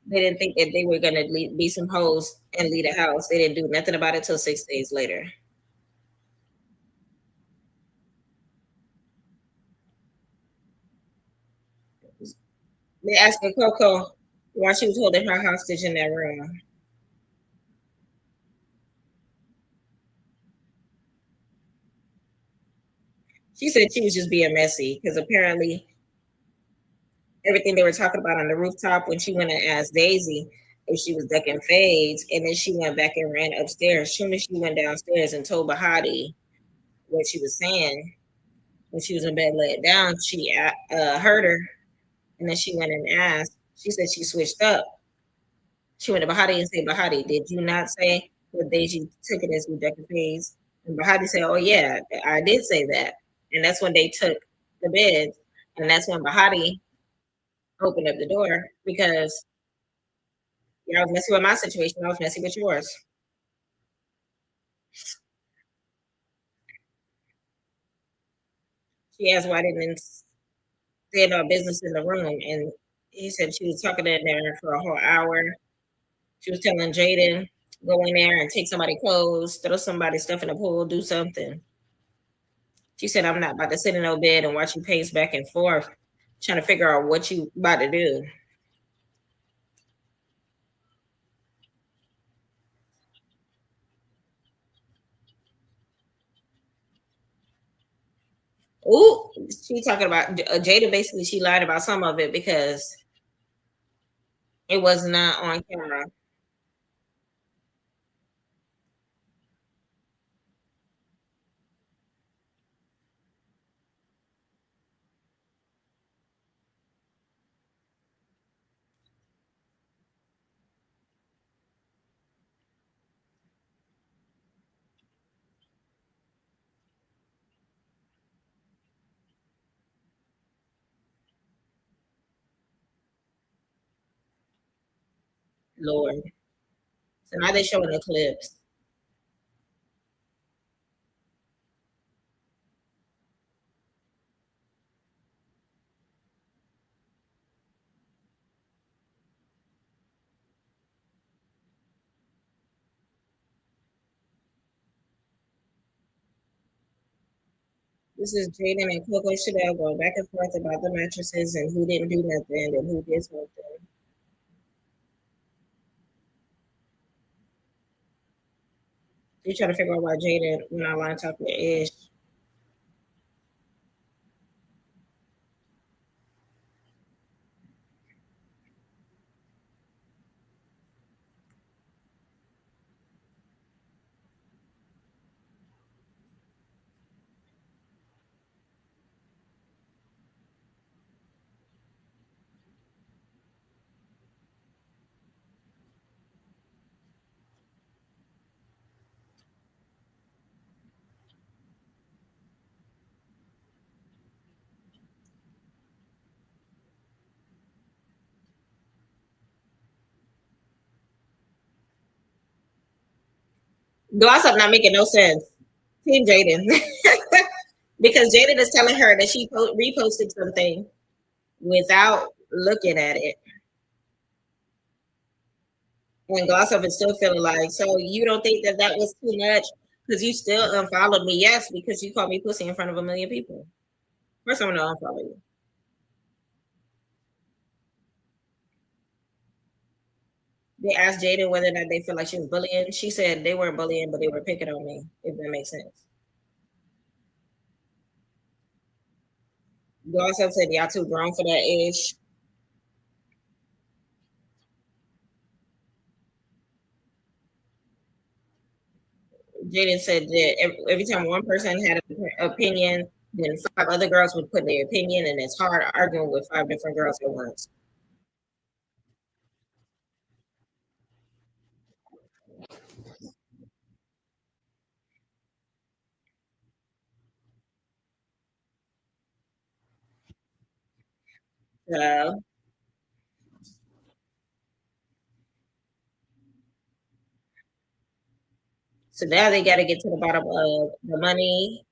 They didn't think that they were gonna be some hoes and leave the house. They didn't do nothing about it till 6 days later. They asked Coco why she was holding her hostage in that room. She said she was just being messy because apparently everything they were talking about on the rooftop when she went and asked Daisy if she was ducking fades, and then she went back and ran upstairs. Soon as she went downstairs and told Bahati what she was saying when she was in bed laid down, she heard her, and then she went and asked. She said she switched up. She went to Bahati and said, Bahati, did you not say that Daisy took it as we ducking fades? And Bahati said, oh yeah, I did say that. And that's when they took the bed, and that's when Bahati opened up the door because I was messing with my situation. I was messing with yours. She asked why I didn't say no business in the room, and he said she was talking in there for a whole hour. She was telling Jaden go in there and take somebody's clothes, throw somebody's stuff in the pool, do something. She said, "I'm not about to sit in no bed and watch you pace back and forth, trying to figure out what you about to do." Ooh, she talking about Jada. Basically, she lied about some of it because it was not on camera. Lord. So now they're showing the clips. This is Jaden and Coco Chanel going back and forth about the mattresses and who didn't do nothing and who did something. They're trying to figure out why Jaden went online talking to Ish. Gloss up not making no sense. Team Jaden. Because Jaden is telling her that she reposted something without looking at it. And Glossop is still feeling like, so you don't think that that was too much? Because you still unfollowed me. Yes, because you called me pussy in front of a million people. First, I'm going to unfollow you. They asked Jada whether or not they feel like she was bullying. She said they weren't bullying, but they were picking on me, if that makes sense. Glossop said, y'all too grown for that age. Jaden said that every time one person had an opinion, then five other girls would put their opinion, and it's hard arguing with five different girls at once. So, so now they got to get to the bottom of the money,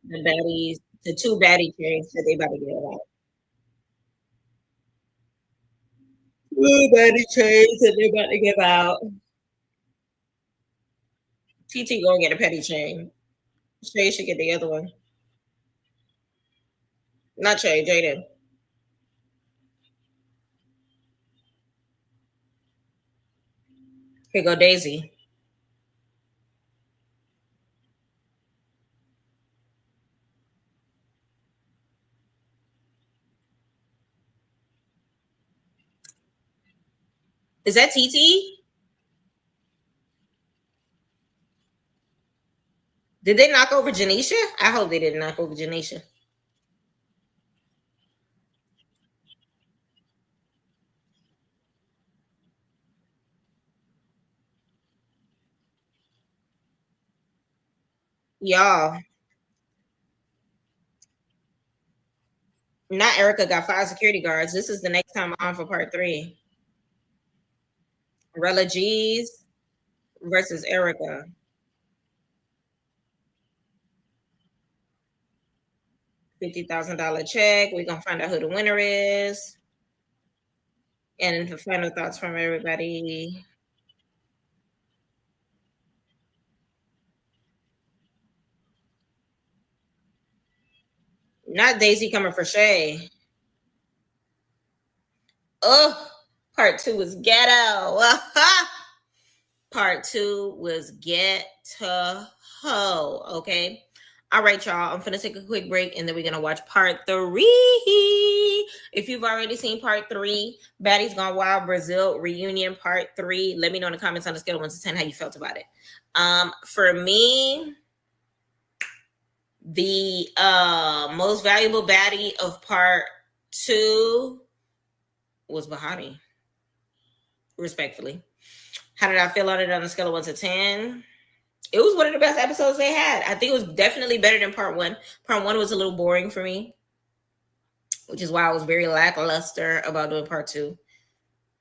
the baddies, the two baddie chains that they about to get out. Two baddie chains that they about to give out. TT gonna get a petty chain. Shay should get the other one. Not Shay, Jaden. Here go Daisy. Is that TT? Did they knock over Janisha? I hope they didn't knock over Janisha. Y'all, not Erica got 5 security guards. This is the next time on for part 3. Rella G's versus Erica. $50,000 check. We're gonna find out who the winner is. And the final thoughts from everybody. Not Daisy coming for Shay. Oh, part 2 was ghetto. Part 2 was ghetto. Okay. All right, y'all. I'm gonna take a quick break and then we're gonna watch part 3. If you've already seen part 3, Baddies Gone Wild Brazil reunion part 3, let me know in the comments on the scale of 1 to 10 how you felt about it. For me, the most valuable baddie of part 2 was Bahati. Respectfully. How did I feel on it on a scale of 1 to 10? It was one of the best episodes they had. I think it was definitely better than part 1. Part 1 was a little boring for me, which is why I was very lackluster about doing part 2.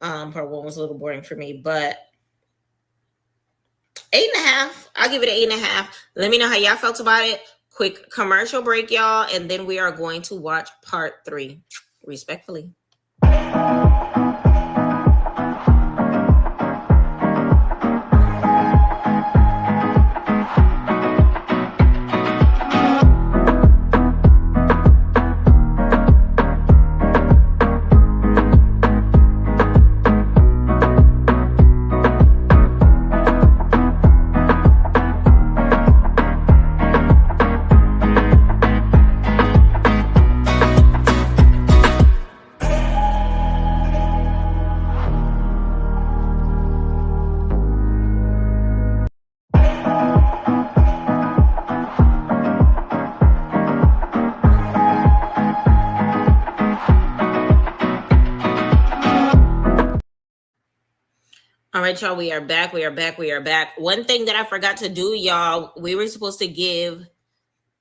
Part 1 was a little boring for me, but 8.5. I'll give it an 8.5. Let me know how y'all felt about it. Quick commercial break, y'all, and then we are going to watch part 3. Respectfully. All right, y'all, we are back. One thing that I forgot to do, y'all, we were supposed to give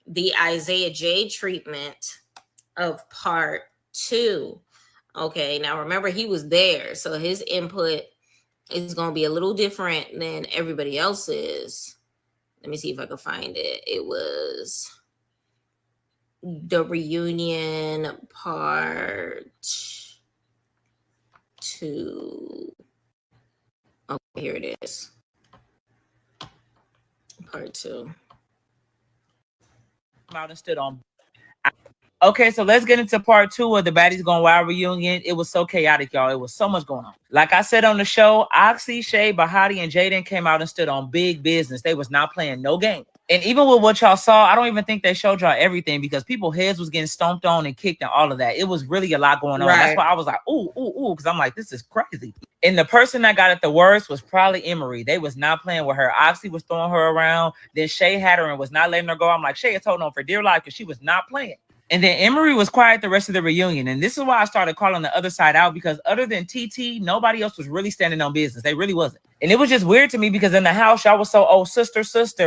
the Isaiah J treatment of part 2. Okay, now remember, he was there, so his input is going to be a little different than everybody else's. Let me see if I can find it. It was the reunion part 2. Okay, here it is. Part 2. Out and stood on. Okay, so let's get into part 2 of the Baddies Gone Wild reunion. It was so chaotic, y'all. It was so much going on. Like I said on the show, Oxy, Shay, Bahati, and Jaden came out and stood on big business. They was not playing no game. And even with what y'all saw, I don't even think they showed y'all everything because people's heads was getting stomped on and kicked and all of that. It was really a lot going on. Right. That's why I was like, ooh, because I'm like, this is crazy. And the person that got it the worst was probably Emery. They was not playing with her. Oxy was throwing her around. Then Shay had her and was not letting her go. I'm like, Shay is holding on for dear life because she was not playing. And then Emery was quiet the rest of the reunion. And this is why I started calling the other side out, because other than TT, nobody else was really standing on business. They really wasn't. And it was just weird to me because in the house, y'all was so, oh, sister,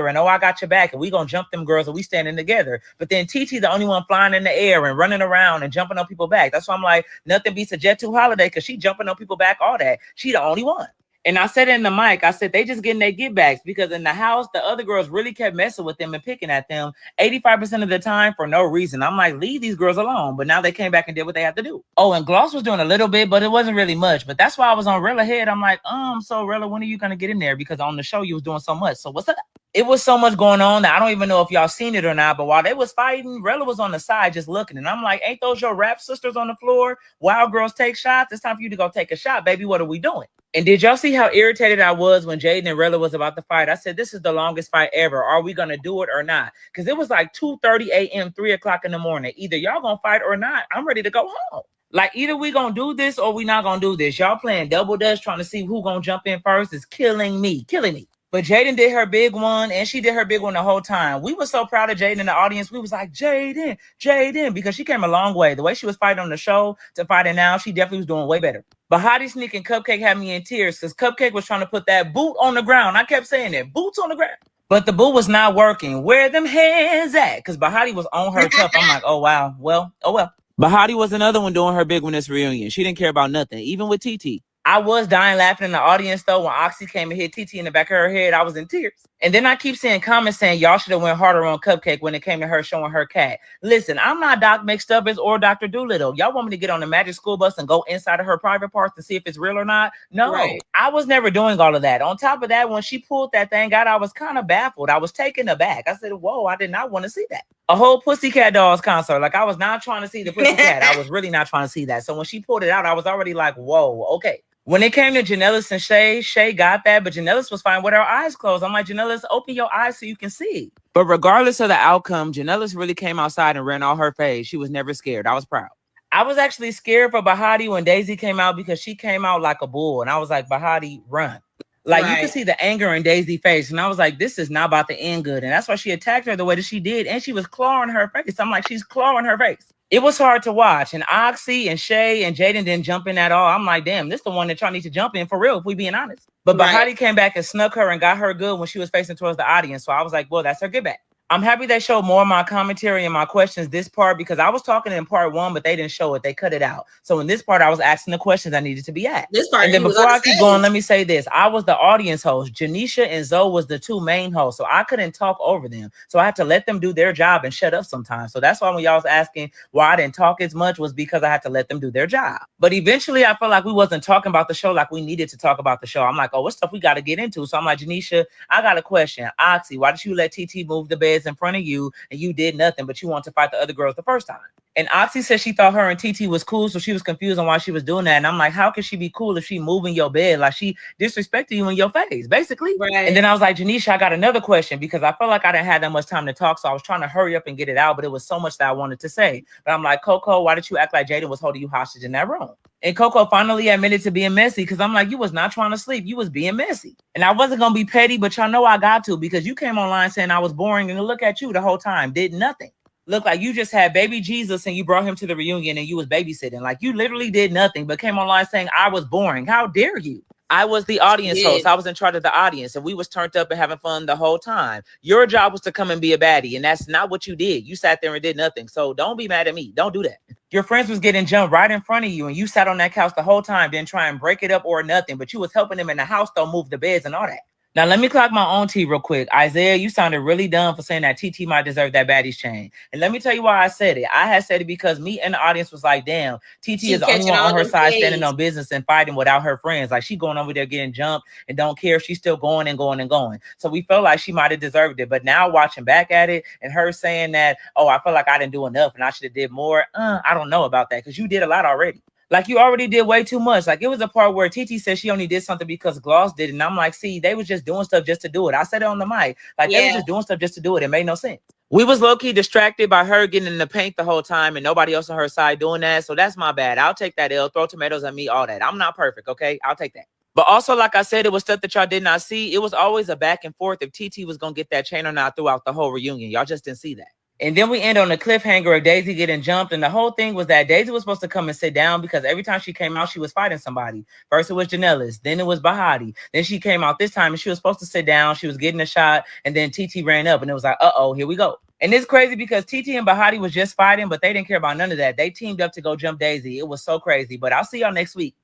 and oh, I got your back. And we gonna jump them girls and we standing together. But then TT, the only one flying in the air and running around and jumping on people's back. That's why I'm like, nothing beats a Jet 2 holiday because she jumping on people's back, all that. She the only one. And I said in the mic, I said, they just getting their get backs because in the house, the other girls really kept messing with them and picking at them 85% of the time for no reason. I'm like, leave these girls alone. But now they came back and did what they had to do. Oh, and Gloss was doing a little bit, but it wasn't really much. But that's why I was on Rella head. I'm like, so Rella, when are you going to get in there? Because on the show, you was doing so much. So what's up? It was so much going on that I don't even know if y'all seen it or not. But while they was fighting, Rella was on the side just looking. And I'm like, ain't those your rap sisters on the floor? Wild girls take shots. It's time for you to go take a shot, baby. What are we doing? And did y'all see how irritated I was when Jaden and Rella was about to fight? I said, this is the longest fight ever. Are we going to do it or not? Because it was like 2:30 a.m., 3 o'clock in the morning. Either y'all going to fight or not. I'm ready to go home. Like either we gonna do this or we not gonna do this. Y'all playing double dutch trying to see who gonna jump in first is killing me, killing me. But Jaden did her big one, and she did her big one the whole time. We were so proud of Jaden in the audience. We was like, Jaden, Jaden, because she came a long way. The way she was fighting on the show to fighting now, she definitely was doing way better. But Hottie Sneak and Cupcake had me in tears because Cupcake was trying to put that boot on the ground. I kept saying that, boots on the ground. But the boot was not working. Where them hands at? Because Bahati was on her tough. I'm like, oh wow, well, oh well. Bahati was another one doing her big one this reunion. She didn't care about nothing, even with TT. I was dying laughing in the audience though when Oxy came and hit TT in the back of her head. I was in tears. And then I keep seeing comments saying y'all should have went harder on Cupcake when it came to her showing her cat. Listen, I'm not Doc McStuffins or Dr. Doolittle. Y'all want me to get on the magic school bus and go inside of her private parts to see if it's real or not? No, right. I was never doing all of that. On top of that, when she pulled that thing out, I was kind of baffled. I was taken aback. I said, whoa, I did not want to see that. A whole Pussycat Dolls concert. Like I was not trying to see the Pussycat. I was really not trying to see that. So when she pulled it out, I was already like, whoa, okay. When it came to Janellis and Shay got that, but Janellis was fine with her eyes closed. I'm like, Janellis, open your eyes so you can see. But regardless of the outcome, Janellis really came outside and ran all her face. She was never scared. I was proud. I was actually scared for Bahati when Daisy came out because she came out like a bull. And I was like, Bahati, run. Like you could see the anger in Daisy's face. And I was like, this is not about to end good. And that's why she attacked her the way that she did. And she was clawing her face. I'm like, she's clawing her face. It was hard to watch. And Oxy and Shay and Jaden didn't jump in at all. I'm like, damn, this is the one that y'all need to jump in for real, if we being honest. But Bahati came back and snuck her and got her good when she was facing towards the audience. So I was like, well, that's her get back. I'm happy they showed more of my commentary and my questions this part because I was talking in part one, but they didn't show it. They cut it out. So in this part, I was asking the questions I needed to be asked. This part, and then before I keep going, let me say this. I was the audience host. Janisha and Zoe was the two main hosts. So I couldn't talk over them. So I had to let them do their job and shut up sometimes. So that's why when y'all was asking why I didn't talk as much was because I had to let them do their job. But eventually I felt like we wasn't talking about the show like we needed to talk about the show. I'm like, oh, what stuff we got to get into? So I'm like, Janisha, I got a question. Oxy, why did you let TT move the beds in front of you? And you did nothing, but you want to fight the other girls the first time. And Oxy said she thought her and TT was cool, so she was confused on why she was doing that. And I'm like, how can she be cool if she moving your bed? Like she disrespected you in your face, basically. Right. And then I was like, Janisha, I got another question because I felt like I didn't have that much time to talk. So I was trying to hurry up and get it out, but it was so much that I wanted to say. But I'm like, Coco, why did you act like Jaden was holding you hostage in that room? And Coco finally admitted to being messy because I'm like, you was not trying to sleep. You was being messy. And I wasn't going to be petty, but y'all know I got to because you came online saying I was boring and look at you the whole time. Did nothing. Look like you just had baby Jesus and you brought him to the reunion and you was babysitting. Like you literally did nothing but came online saying I was boring. How dare you? I was the audience host. I was in charge of the audience and we was turned up and having fun the whole time. Your job was to come and be a baddie and that's not what you did. You sat there and did nothing. So don't be mad at me. Don't do that. Your friends was getting jumped right in front of you and you sat on that couch the whole time, didn't try and break it up or nothing, but you was helping them in the house though move the beds and all that. Now, let me clock my own tea real quick. Isaiah, you sounded really dumb for saying that TT might deserve that Baddies chain. And let me tell you why I said it. I had said it because me and the audience was like, damn, TT is the only one on her side standing on business and fighting without her friends. Like, she going over there getting jumped and don't care. She's still going and going and going. So we felt like she might have deserved it. But now watching back at it and her saying that, oh, I feel like I didn't do enough and I should have did more. I don't know about that because you did a lot already. Like you already did way too much. Like it was a part where TT said she only did something because Gloss did it. And I'm like, see, they was just doing stuff just to do it. I said it on the mic. Like they was just doing stuff just to do it. It made no sense. We was low-key distracted by her getting in the paint the whole time and nobody else on her side doing that. So that's my bad. I'll take that L, throw tomatoes at me, all that. I'm not perfect, okay? I'll take that. But also, like I said, it was stuff that y'all did not see. It was always a back and forth if TT was going to get that chain or not throughout the whole reunion. Y'all just didn't see that. And then we end on a cliffhanger of Daisy getting jumped. And the whole thing was that Daisy was supposed to come and sit down because every time she came out, she was fighting somebody. First it was Janellis. Then it was Bahati. Then she came out this time and she was supposed to sit down. She was getting a shot. And then TT ran up and it was like, uh-oh, here we go. And it's crazy because TT and Bahati was just fighting, but they didn't care about none of that. They teamed up to go jump Daisy. It was so crazy. But I'll see y'all next week.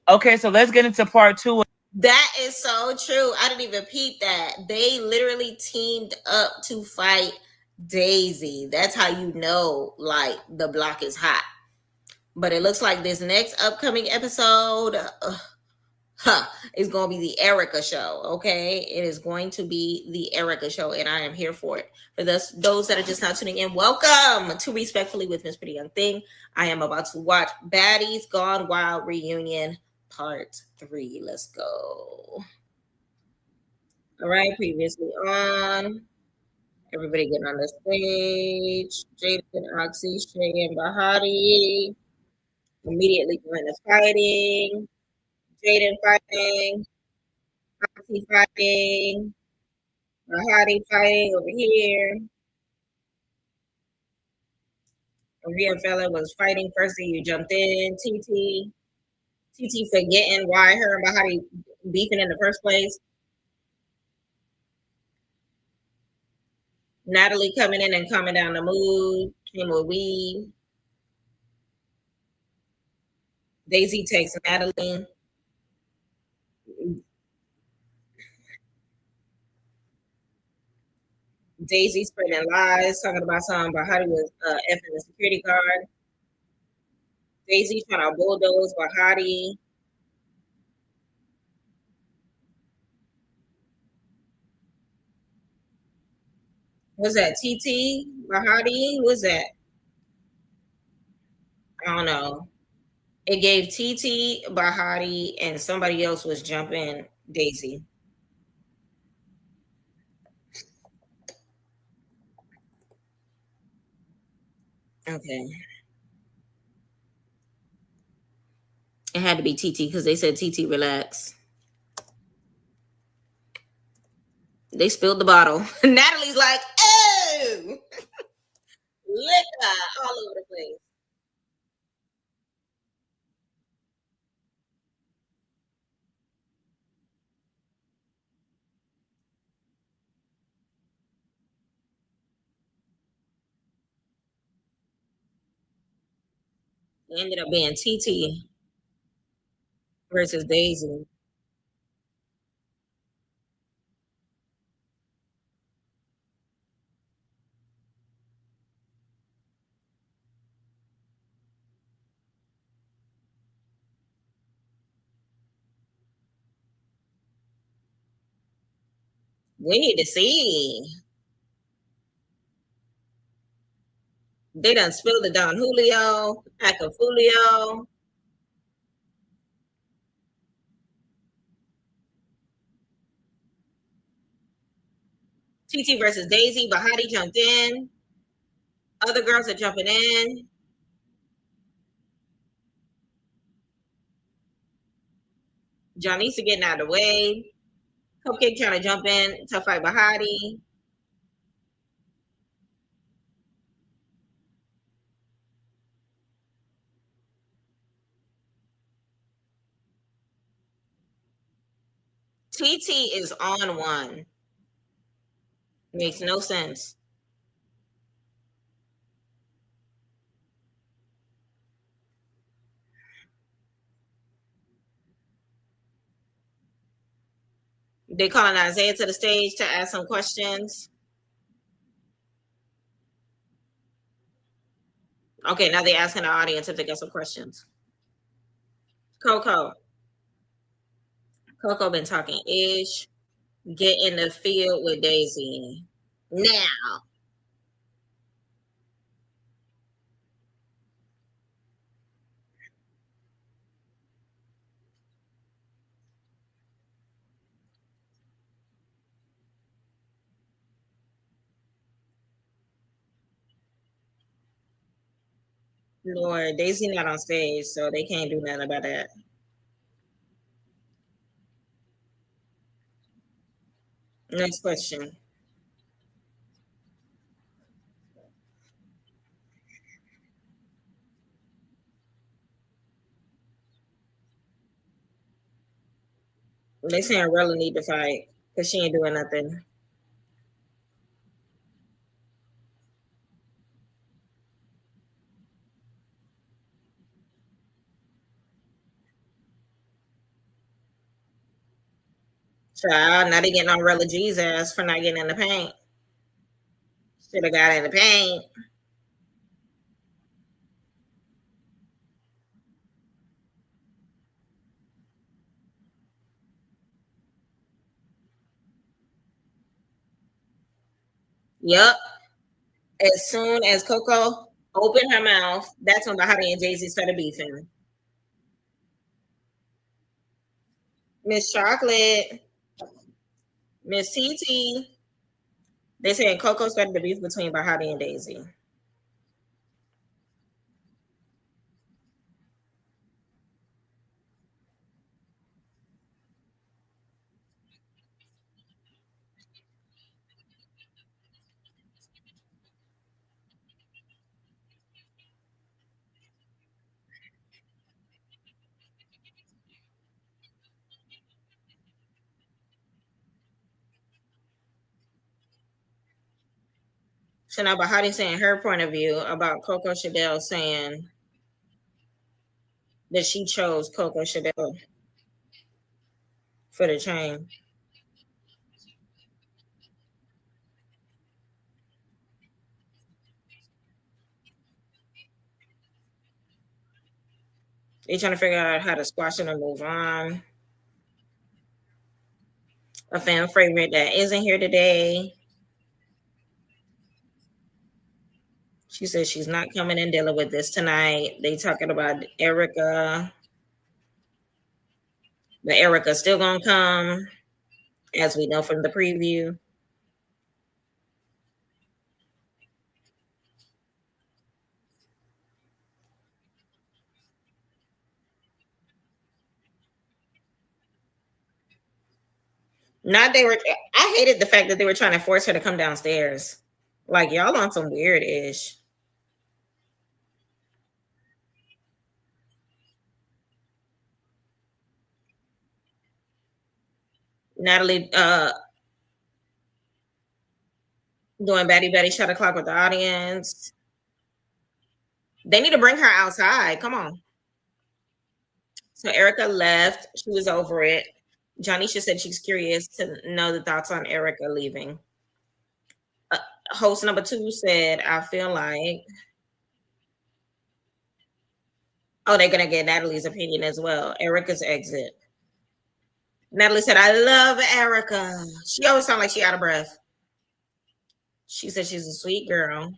Okay, so let's get into part two. That is so true. I didn't even peep that. They literally teamed up to fight Daisy. That's how you know, like, the block is hot. But it looks like this next upcoming episode is going to be the Erica show, okay? It is going to be the Erica show, and I am here for it. For those that are just now tuning in, welcome to Respectfully with Miss Pretty Young Thing. I am about to watch Baddies Gone Wild Reunion Part 3. Let's go. All right, previously on. Everybody getting on the stage. Jaden, Oxy, Shay, and Bahati. Immediately going to fighting, Jaden fighting, Foxy fighting, Mahadi fighting over here. Maria fella was fighting first, and you jumped in. TT forgetting why her and Mahadi beefing in the first place. Natalie coming in and calming down the mood. Came with weed. Daisy takes Natalie. Daisy spreading lies, talking about something about how he was effing the security guard. Daisy trying to bulldoze Bahati. Was that TT Bahati? Was that? I don't know. It gave TT Bahati and somebody else was jumping Daisy. Okay. It had to be TT because they said TT relax. They spilled the bottle. Natalie's like, oh, liquor all over the place. It ended up being TT versus Daisy. We need to see. They done spilled the Don Julio, Acafulio. TT versus Daisy. Bahati jumped in. Other girls are jumping in. Johnny's getting out of the way. Cupcake trying to jump in to fight Bahati. TT is on one. Makes no sense. They calling Isaiah to the stage to ask some questions. Okay, now they're asking the audience if they got some questions. Coco. Coco been talking ish. Get in the field with Daisy. Now. Lord, Daisy not on stage, so they can't do nothing about that. Next question. They saying Rella need to fight because she ain't doing nothing. Child, now they getting on Rella G's ass for not getting in the paint. Should have got in the paint. Yup. As soon as Coco opened her mouth, that's when Bahati and Jay-Z started beefing. Miss Chocolate, Miss TT. They saying Coco started the beef between Bahati and Daisy. So now Bahati saying her point of view about Coco Chanel saying that she chose Coco Chanel for the chain. They trying to figure out how to squash it and move on. A fan favorite that isn't here today. She says she's not coming and dealing with this tonight. They talking about Erica, but Erica's still gonna come, as we know from the preview. Not they were. I hated the fact that they were trying to force her to come downstairs. Like y'all on some weird ish. Natalie doing Batty Batty shot o'clock with the audience. They need to bring her outside. Come on. So Erica left. She was over it. Johnnisha said she's curious to know the thoughts on Erica leaving. Uh, Host number 2 said, I feel like, oh, they're going to get Natalie's opinion as well. Erica's exit. Natalie said, I love Erica. She always sounds like she out of breath. She said she's a sweet girl.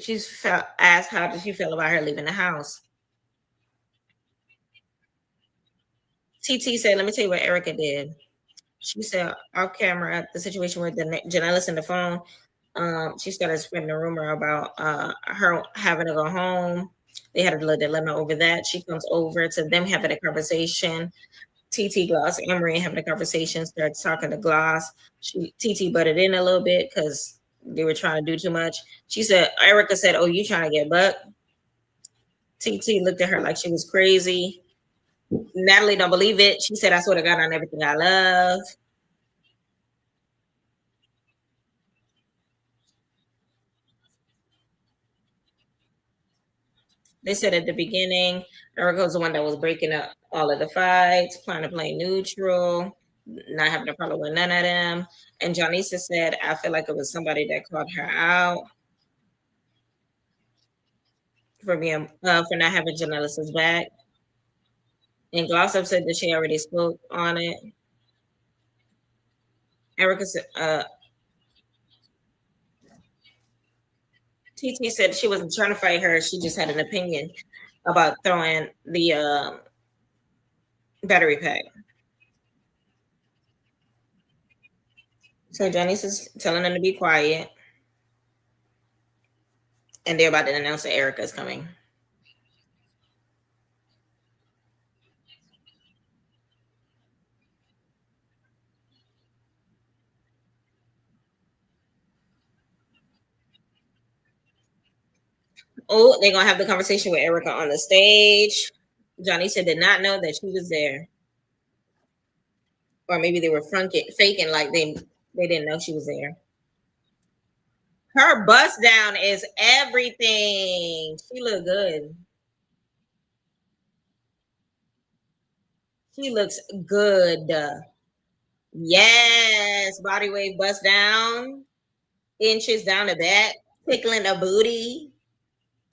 She's asked how did she feel about her leaving the house. TT said, let me tell you what Erica did. She said off camera the situation with the Janellis in the phone. She started spreading a rumor about her having to go home. They had a little dilemma over that. She comes over to them having a conversation. TT Gloss and Emery having a conversation, started talking to Gloss. TT butted in a little bit because they were trying to do too much. She said, Erica said, oh, you trying to get bucked? TT looked at her like she was crazy. Natalie don't believe it. She said, I swear to God on everything I love. They said at the beginning, Erica was the one that was breaking up all of the fights, trying to play neutral, not having a problem with none of them. And Johnisa said, I feel like it was somebody that called her out for being for not having Janellis's back. And Glossop said that she already spoke on it. Erica said, TT said she wasn't trying to fight her. She just had an opinion about throwing the battery pack. So Janice is telling them to be quiet, and they're about to announce that Erica's coming. Oh, they're gonna have the conversation with Erica on the stage. Janice did not know that she was there, or maybe they were faking like they didn't know she was there. Her bust down is everything. She look good. She looks good. Yes, body weight bust down, inches down the back, tickling the booty,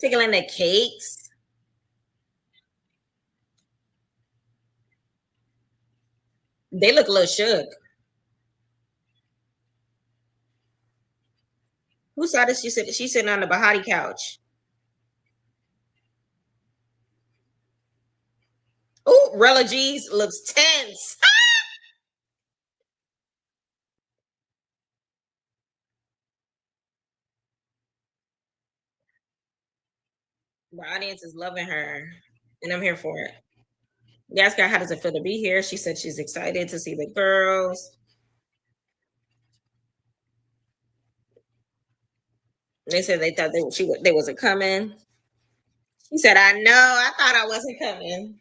tickling the cakes. They look a little shook. Who saw this? She said she's sitting on the Bahati couch. Oh, Rella G's looks tense. The audience is loving her, and I'm here for it. They asked her how does it feel to be here. She said she's excited to see the girls. They said they thought they wasn't coming. She said, "I know. I thought I wasn't coming."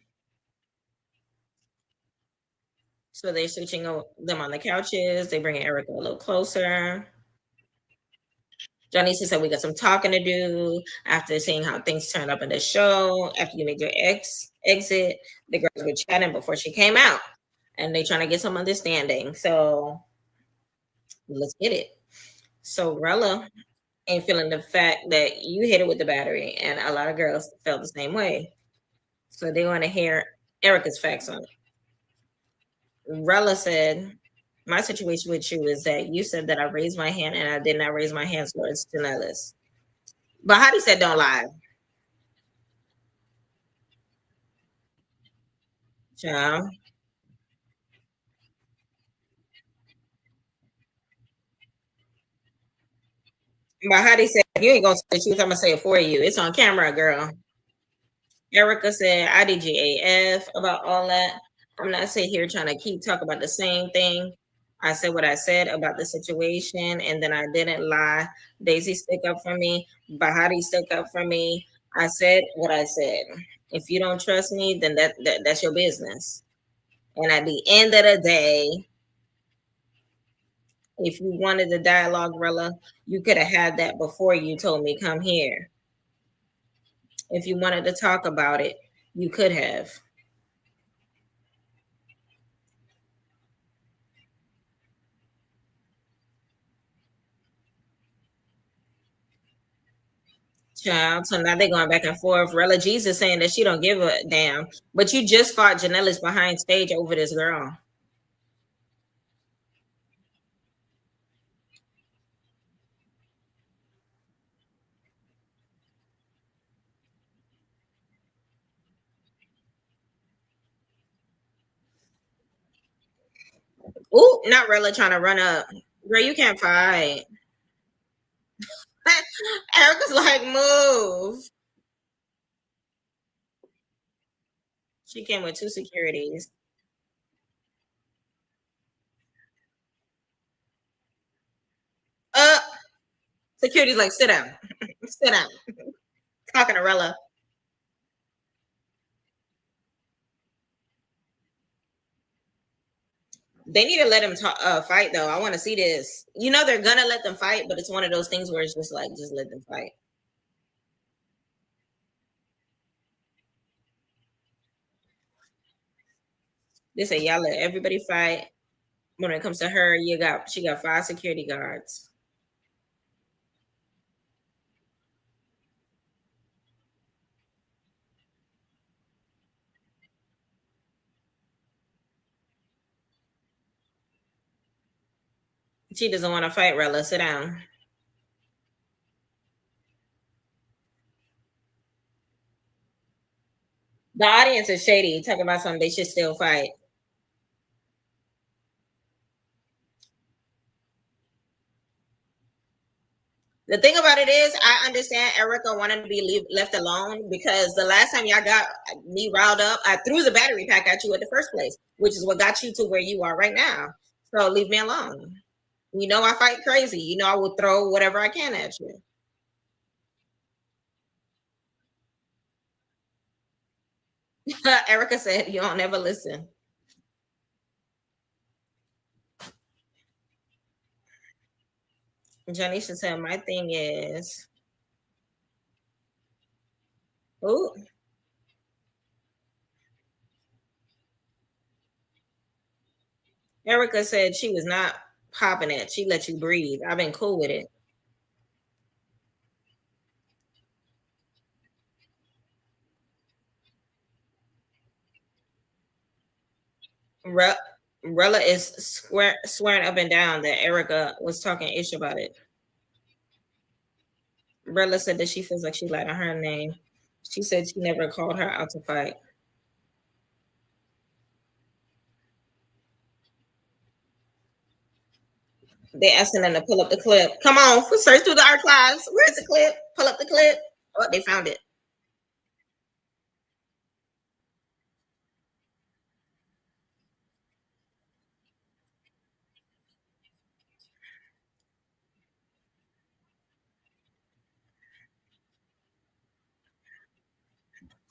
So they're switching them on the couches. They bring Erica a little closer. Johnny said we got some talking to do after seeing how things turned up in the show. After you made your exit, the girls were chatting before she came out, and they trying to get some understanding. So let's get it. So Rella ain't feeling the fact that you hit it with the battery, and a lot of girls felt the same way. So they want to hear Erica's facts on it. Rella said, "My situation with you is that you said that I raised my hand, and I did not raise my hands towards Janellis. But Hottie said, don't lie, child. But Hottie said, if you ain't gonna say the truth, I'm gonna say it for you. It's on camera, girl." Erica said, "I did you AF about all that. I'm not sitting here trying to keep talking about the same thing. I said what I said about the situation, and then I didn't lie. Daisy stick up for me. Bahati stick up for me. I said what I said. If you don't trust me, then that's your business. And at the end of the day, if you wanted the dialogue, Rella, you could have had that before you told me come here. If you wanted to talk about it, you could have." Child, so now they're going back and forth. Rella Jesus saying that she don't give a damn, but you just fought Janellis behind stage over this girl. Ooh, not Rella trying to run up. Girl, you can't fight. Erica's like, move. She came with two securities. Uh, security's like, sit down. Sit down. Talking to Rella. They need to let him fight though. I want to see this. You know they're gonna let them fight, but it's one of those things where it's just like, just let them fight. They say y'all let everybody fight. When it comes to her, she got five security guards. She doesn't want to fight, Rella. Sit down. The audience is shady, talking about something they should still fight. The thing about it is, I understand Erica wanted to be left alone because the last time y'all got me riled up, I threw the battery pack at you in the first place, which is what got you to where you are right now. So leave me alone. You know I fight crazy. You know I will throw whatever I can at you. Erica said, "You don't never listen." Janisha said, "My thing is, ooh." Erica said she was not popping it. She let you breathe. I've been cool with it. Re- Rella is swearing up and down that Erica was talking ish about it. Rella said that she feels like she lied on her name. She said she never called her out to fight. They asking them to pull up the clip. Come on, search through the archives. Where's the clip? Pull up the clip. Oh, they found it.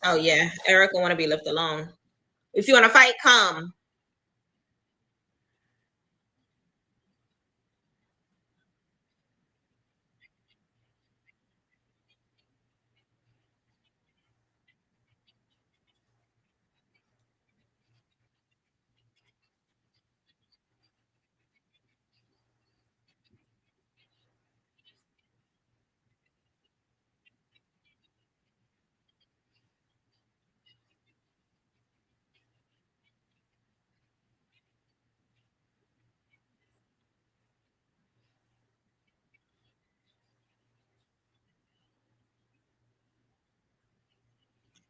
Oh yeah, Erica want to be left alone. If you want to fight, come.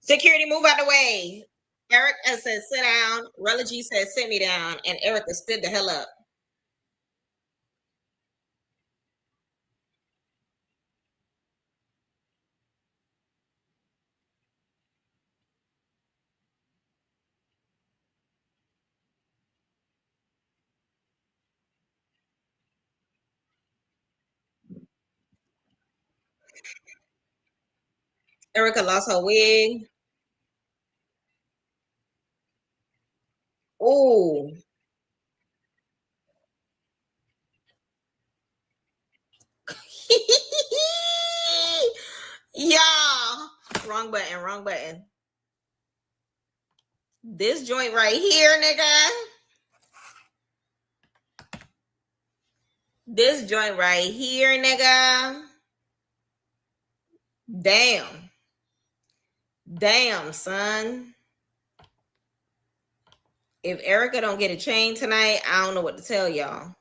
Security, move out the way. Eric said, sit down. Rella G said, sit me down. And Erica stood the hell up. Erica lost her wig. Ooh. Y'all. Wrong button, wrong button. This joint right here, nigga. This joint right here, nigga. Damn. Damn, son. If Erica don't get a chain tonight, I don't know what to tell y'all.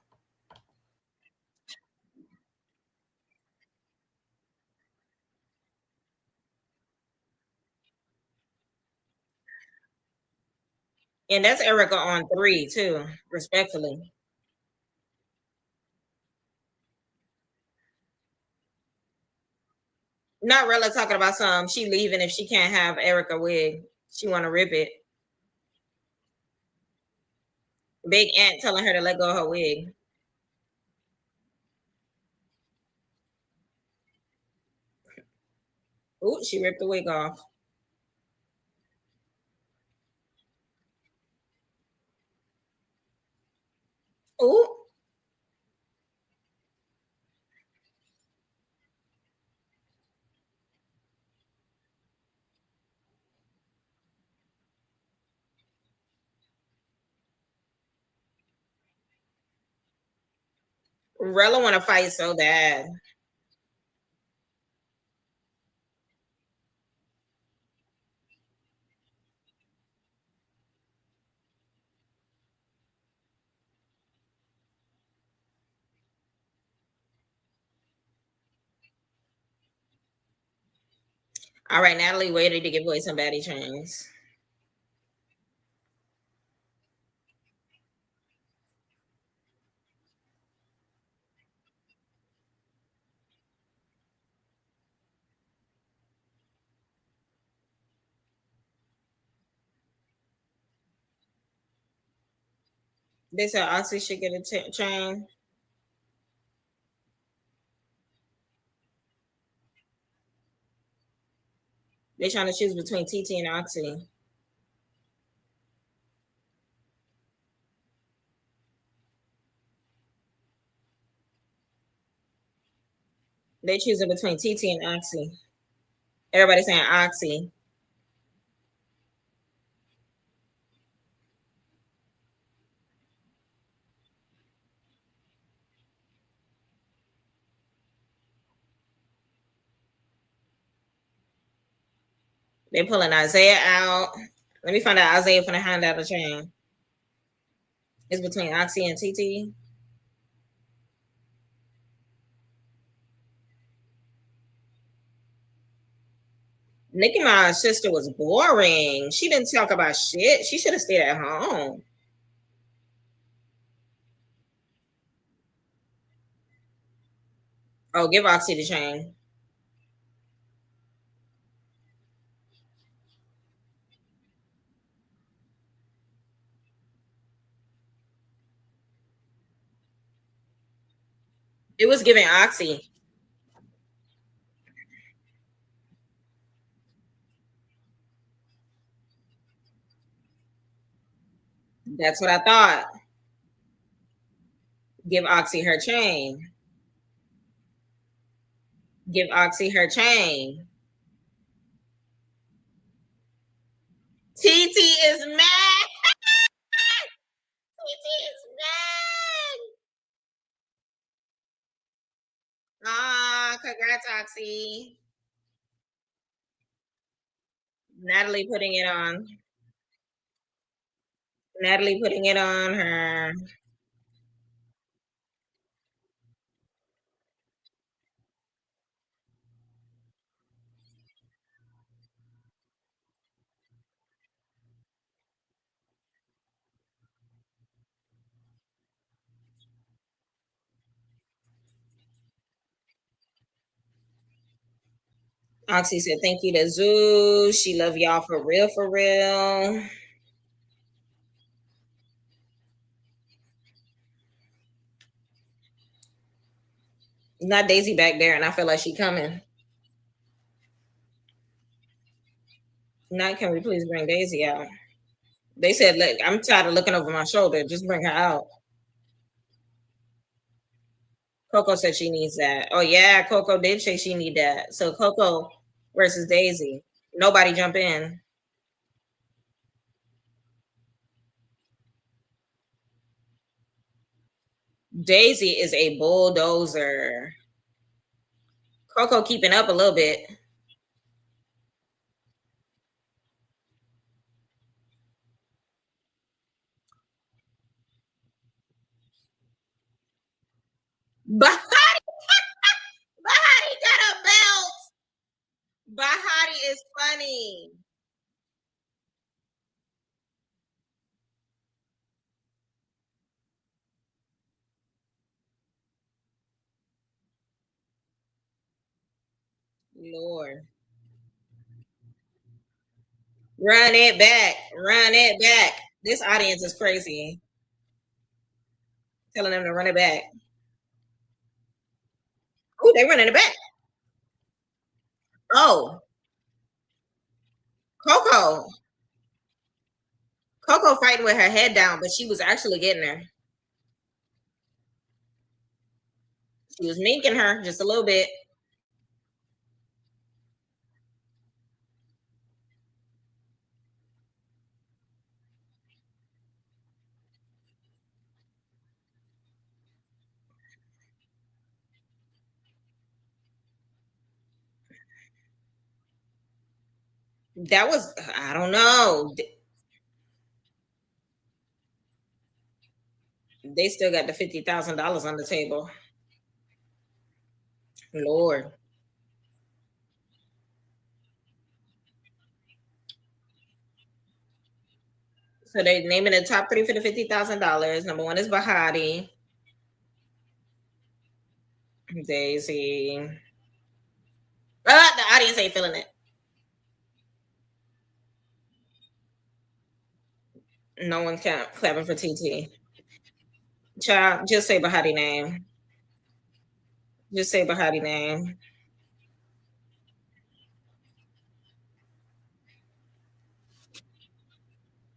And that's Erica on 3 too, respectfully. Not Rella talking about some she leaving if she can't have Erica wig. She want to rip it. Big Aunt telling her to let go of her wig. Ooh, she ripped the wig off. Ooh, Rella want to fight so bad. All right, Natalie waited to give away some baddie chains. They said Oxy should get a chain. They trying to choose between TT and Oxy. They choosing between TT and Oxy. Everybody saying Oxy. They pulling Isaiah out. Let me find out Isaiah finna hand out a chain. It's between Oxy and TT. Nicki Minaj's sister was boring. She didn't talk about shit. She should have stayed at home. Oh, give Oxy the chain. It was giving Oxy. That's what I thought. Give Oxy her chain. Give Oxy her chain. TT is mad. TT is mad. Ah, congrats, Oxy. Natalie putting it on. Natalie putting it on her. Oxy said, thank you to Zoo. She love y'all for real, for real. Not Daisy back there, and I feel like she coming. Now, can we please bring Daisy out? They said, look, I'm tired of looking over my shoulder. Just bring her out. Coco said she needs that. Oh yeah, Coco did say she need that. So Coco versus Daisy. Nobody jump in. Daisy is a bulldozer. Coco keeping up a little bit. Bahati, Bahati got a belt. Bahati is funny. Lord. Run it back. Run it back. This audience is crazy. Telling them to run it back. Oh, they running it back. Oh, Coco. Coco fighting with her head down, but she was actually getting her. She was minking her just a little bit. That was, I don't know. They still got the $50,000 on the table. Lord. So they naming the top three for the $50,000. Number one is Bahati, Daisy. The audience ain't feeling it. No one's clapping for TT. Child, just say Bahati name. Just say Bahati name.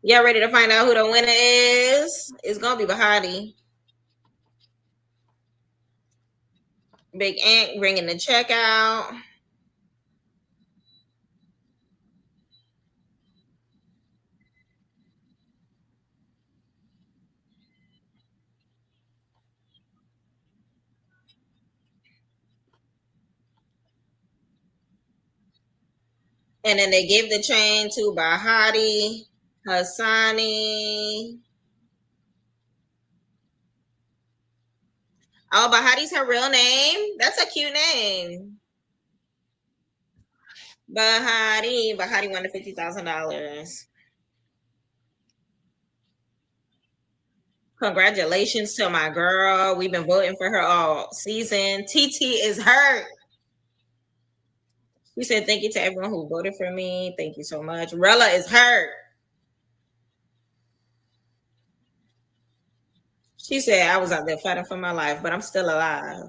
Y'all ready to find out who the winner is? It's gonna be Bahati. Big Ant bringing the check out. And then they give the chain to Bahati, Hassani. Oh, Bahati's her real name? That's a cute name. Bahati. Bahati won the $50,000. Congratulations to my girl. We've been voting for her all season. TT is hurt. We said thank you to everyone who voted for me. Thank you so much. Rella is hurt. She said I was out there fighting for my life, but I'm still alive.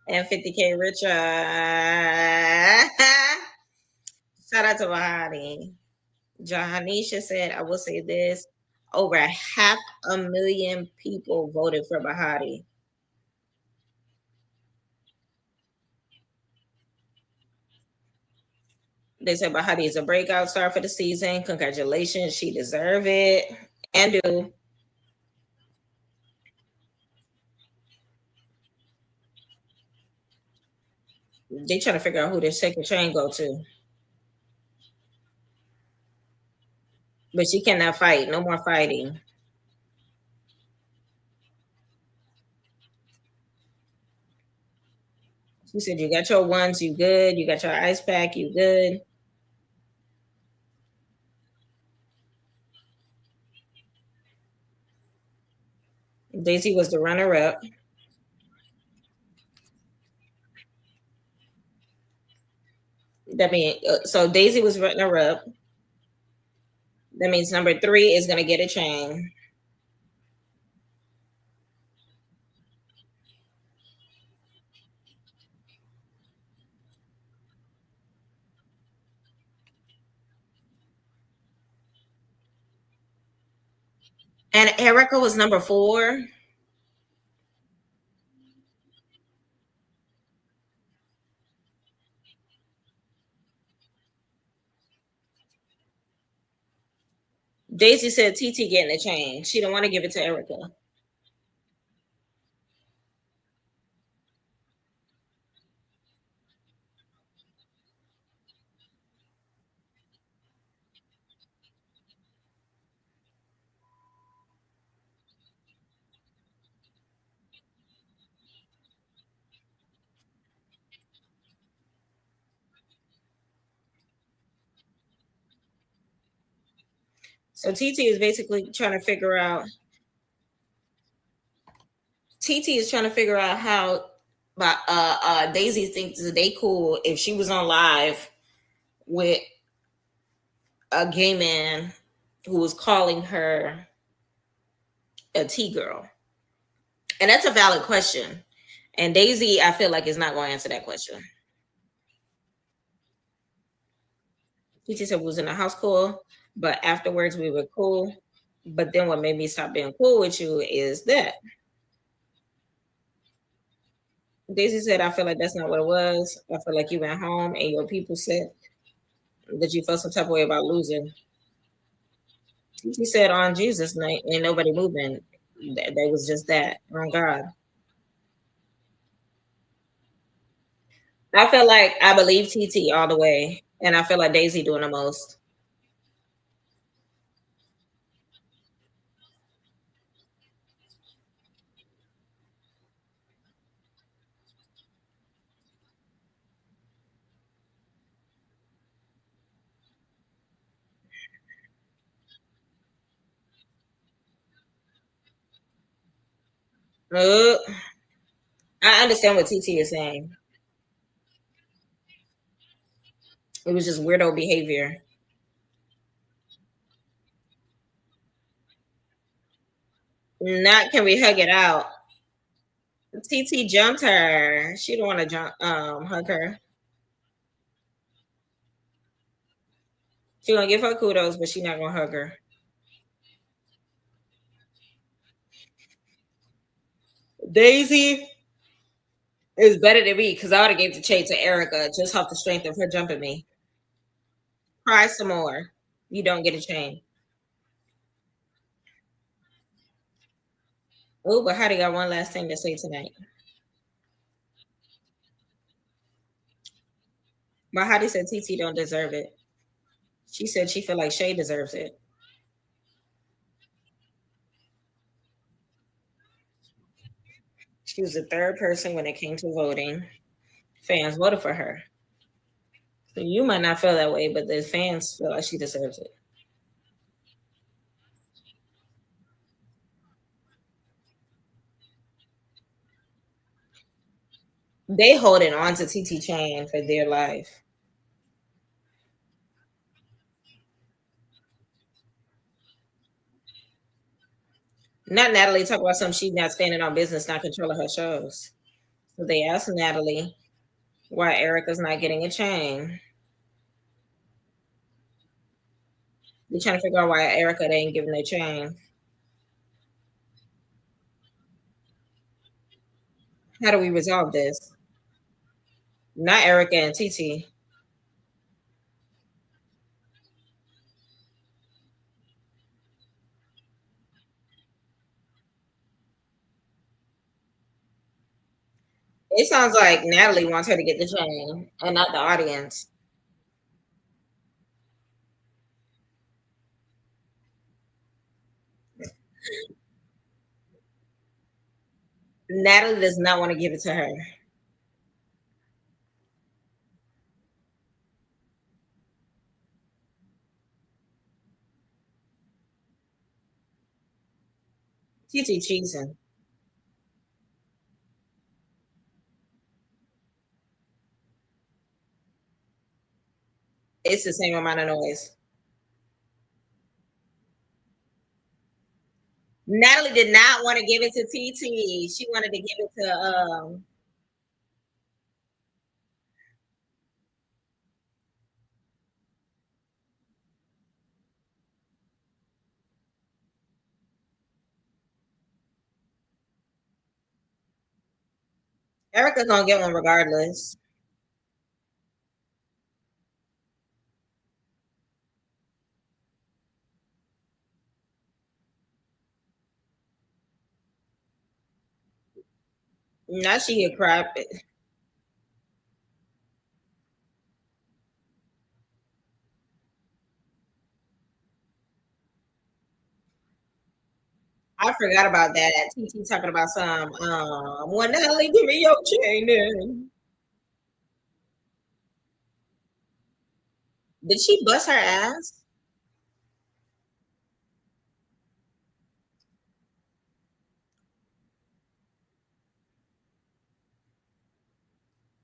And 50K richer. Shout out to Bahati. Jahanisha said, I will say this. Over 500,000 people voted for Bahati. They said Bahati is a breakout star for the season. Congratulations. She deserve it. And do. They trying to figure out who their second train go to. But she cannot fight. No more fighting. She said, you got your ones, you good. You got your ice pack, you good. Daisy was the runner up. That means so Daisy was runner up. That means number three is gonna get a chain. And Erica was number four. Daisy said TT getting a chain. She don't want to give it to Erica. So TT is basically trying to figure out. TT is trying to figure out how. But Daisy thinks that they cool if she was on live with a gay man who was calling her a T girl, and that's a valid question. And Daisy, I feel like is not going to answer that question. TT said we was in a house call, but afterwards we were cool. But then what made me stop being cool with you is that Daisy said, I feel like that's not what it was. I feel like you went home and your people said that you felt some type of way about losing. TT said on Jesus night, ain't nobody moving. That was just that. On God. I feel like I believe TT all the way. And I feel like Daisy doing the most. Uh, I understand what TT is saying. It was just weirdo behavior. Not can we hug it out. TT jumped her. She don't want to jump hug her. She gonna give her kudos, but she not gonna hug her. Daisy is better than me because I would have gave the chain to Erica just off the strength of her jumping me. Cry some more. You don't get a chain. Oh, but Heidi got one last thing to say tonight. But Heidi said TT don't deserve it. She said she feel like Shay deserves it. She was the third person when it came to voting. Fans voted for her. So you might not feel that way, but the fans feel like she deserves it. They holding on to TT Chain for dear life. Not Natalie talk about something she's not standing on business, not controlling her shows. So they asked Natalie why Erica's not getting a chain. They're trying to figure out why Erica they ain't giving a chain. How do we resolve this? Not Erica and TT. It sounds like Natalie wants her to get the chain and not the audience. Natalie does not want to give it to her. TT cheesing. It's the same amount of noise. Natalie did not want to give it to TT. She wanted to give it to Erica's gonna get one regardless. Now she a crap. I forgot about that. TT talking about some well Natalie, give me your chain then. Did she bust her ass?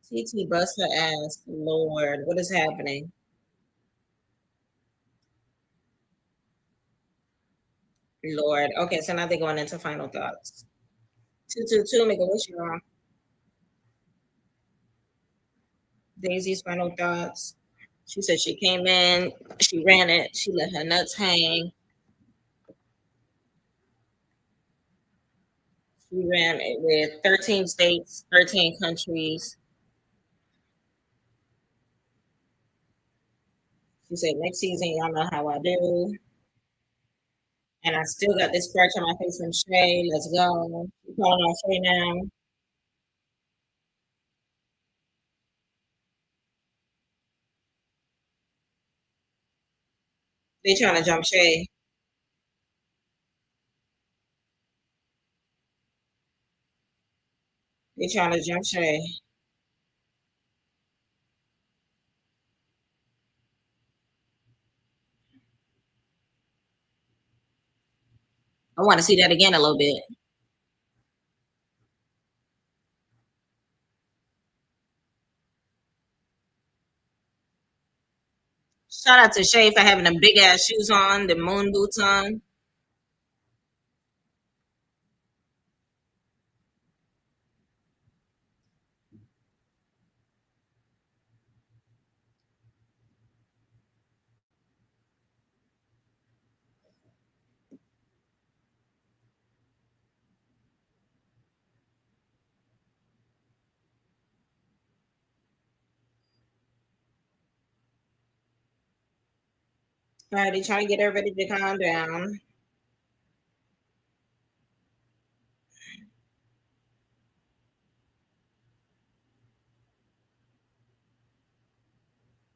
TT bust her ass. Lord, what is happening? Lord. Okay, so now they're going into final thoughts. 222, make a wish, y'all. Daisy's final thoughts. She said she came in, she ran it, she let her nuts hang. She ran it with 13 states, 13 countries. She said, next season, y'all know how I do. And I still got this scratch on my face from Shay. Let's go. You calling on Shay now? They trying to jump Shay. They trying to jump Shay. I want to see that again a little bit. Shout out to Shay for having them big ass shoes on, the moon boots on. All right, they trying to get everybody to calm down.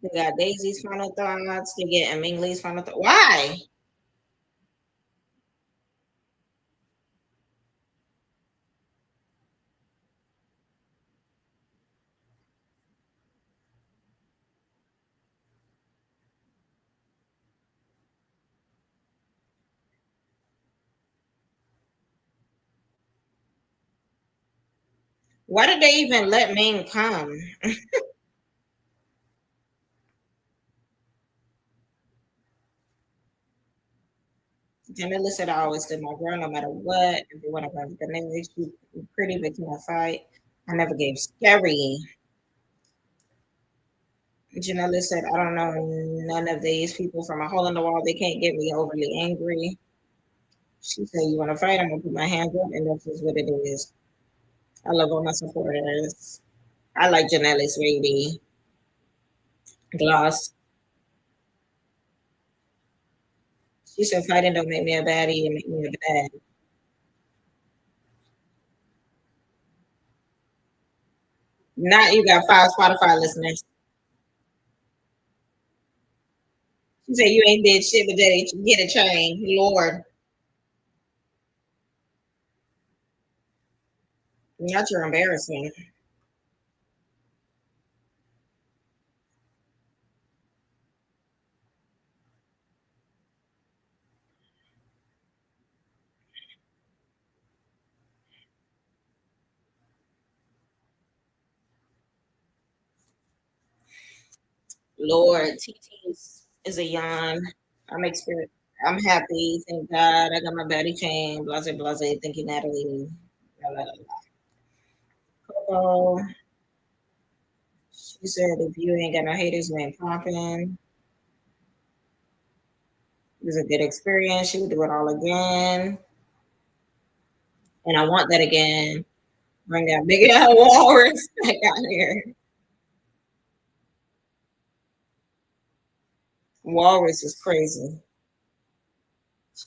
They got Daisy's final thoughts. They get Mingley's final thoughts. Why? Why did they even let Ming come? Jamila said, I always stood my ground no matter what. Everyone around the name makes you pretty, but can't fight. I never gave scary. Janella said, I don't know none of these people from a hole in the wall. They can't get me overly angry. She said, you want to fight? I'm going to put my hands up, and that's just what it is. I love all my supporters. I like Janelle's baby. Gloss. She said, fighting don't make me a baddie, it make me a bad. Now you got 5 Spotify listeners. She said, you ain't did shit but get a chain. Lord. Not you're embarrassing. Lord, TT is a yawn. I'm exper- I'm happy. Thank God. I got my baddie chain. Blase, blase. Thank you, Natalie. La, la, la, la. Coco. She said, if you ain't got no haters, you ain't popping. It was a good experience. She would do it all again. And I want that again. Bring that big ass walrus back out here. Walrus is crazy.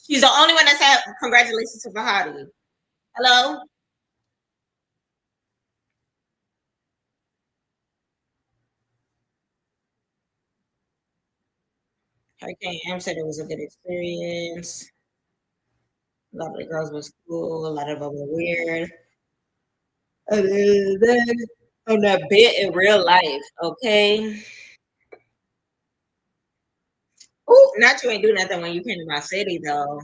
She's the only one that said congratulations to Bahati. Hello? Hurricane M said it was a good experience. A lot of the girls was cool. A lot of them were weird. Other than on that bit in real life, okay? Ooh, not you ain't do nothing when you came to my city though.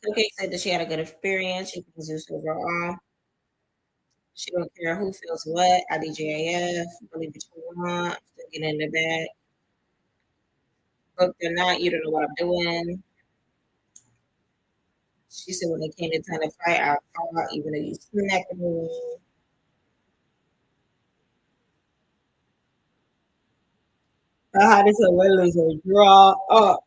Okay, said that she had a good experience. She thinks this overall. She don't care who feels what. IDJAF, believe what you want. Still get in the bag. Booked or not, you don't know what I'm doing. She said when it came to time to fight, I fought, even though you smacked me. How did a win, lose, or draw? Oh,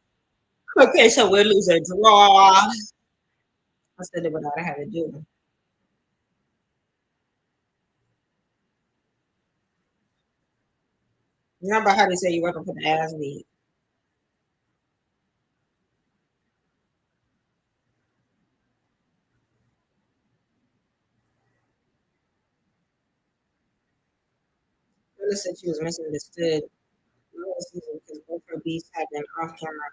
okay, so win, lose, or draw. I said it without having to do. Remember how they say you working for the ass beat. Rilla said she was misunderstood because both her beats had been off camera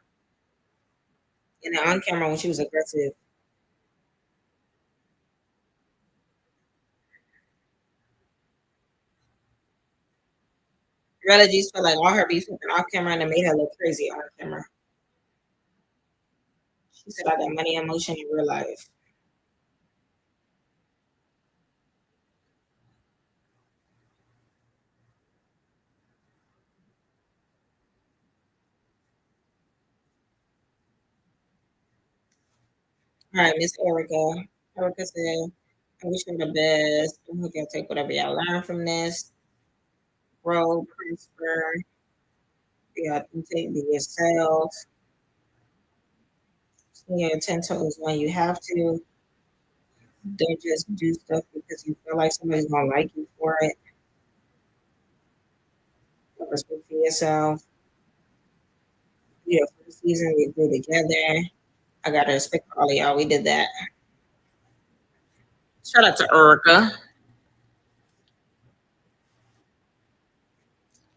and then on camera when she was aggressive. Rilla just felt like all her beats had been off camera and it made her look crazy on camera. She said I got money and emotion in real life. All right, Miss Erica. Erica said, I wish you the best. I hope y'all take whatever y'all learn from this. Grow, prosper, be authentic, be yourself. Stand your 10 toes when you have to. Don't just do stuff because you feel like somebody's gonna like you for it. Respect for yourself. For the season we grew together. I gotta respect for all of y'all. We did that. Shout out to Erica.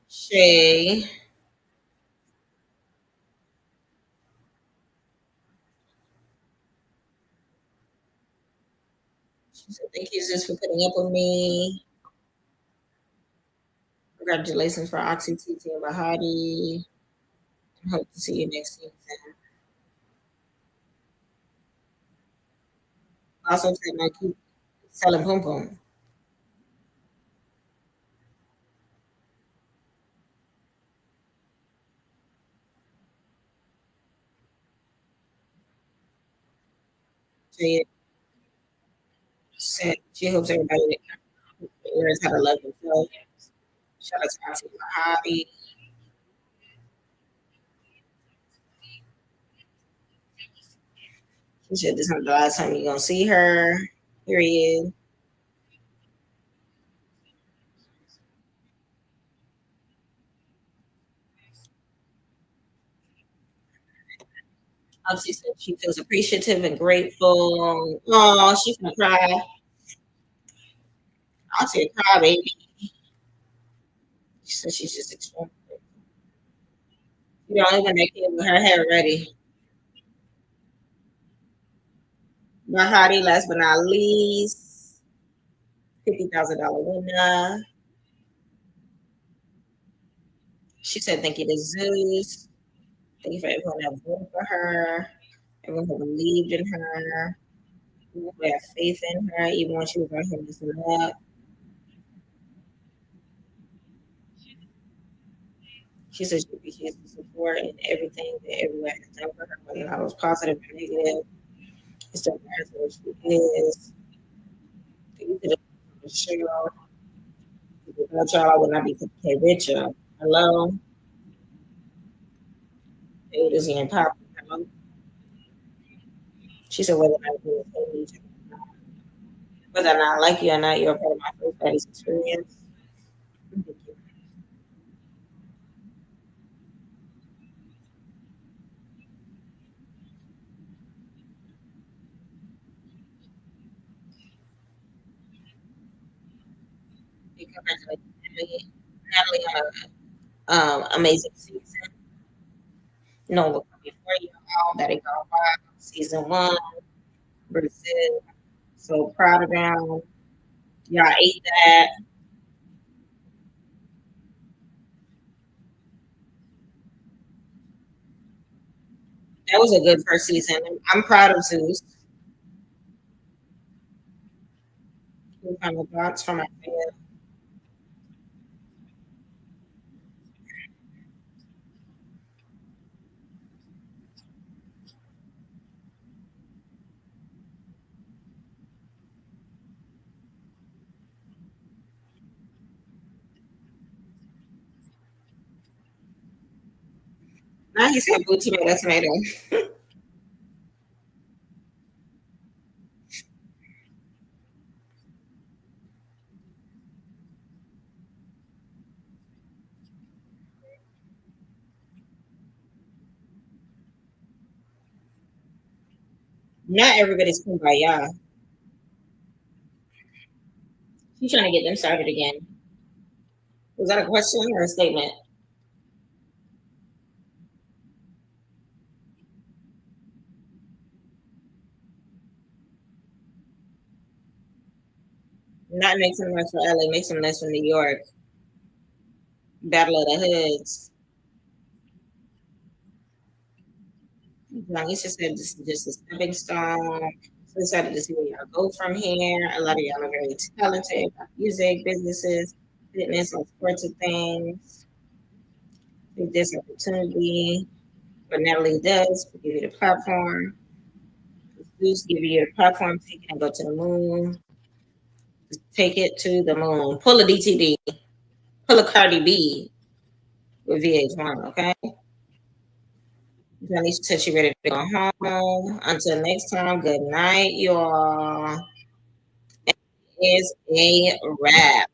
Shay. She said, thank you sis for putting up with me. Congratulations for Oxy TT and Bahati. Hope to see you next season. Also said I keep selling pom pom. She said she hopes everybody learns how to love themselves. Shout out to Oxy Bahati. She said this is the last time you're gonna see her. Period. She said she feels appreciative and grateful. Oh, she's gonna cry. I'll say cry, baby. She said she's just extremely. You know, even that kid with her hair ready. Bahati, last but not least, $50,000 winner. She said thank you to Zeus. Thank you for everyone that voted for her. Everyone who believed in her, who had faith in her, even when she was on here messing up. She said she appreciates the support and everything that everyone has done for her, whether it was positive or negative. It still matters what she is. You could have show. Without y'all, I would not be K richer. Hello, it is in pop. Hello. She said whether or not you was whether or not I like you or not, you're a part of my first Baddies experience. Congratulations, Natalie, on a amazing season. No one come before you all that it go wild. Season one, Brazil. So proud of them. Y'all ate that. That was a good first season. I'm proud of Zeus. Final thoughts from my fan. Now he said blue tomato, tomato. Not everybody's kumbaya. She's trying to get them started again. Was that a question or a statement? Not make some noise for LA, make some noise for New York. Battle of the Hoods. Lisa said this is just a stepping stone. So excited to see where y'all go from here. A lot of y'all are very talented about music, businesses, fitness, all sorts of things. Take this opportunity. What Natalie does, we give you the platform. Zeus give you the platform, take it and go to the moon. Just take it to the moon. Pull a DTD. Pull a Cardi B with VH1, okay? Janice said she ready to go home. Until next time, good night, y'all. Is a wrap.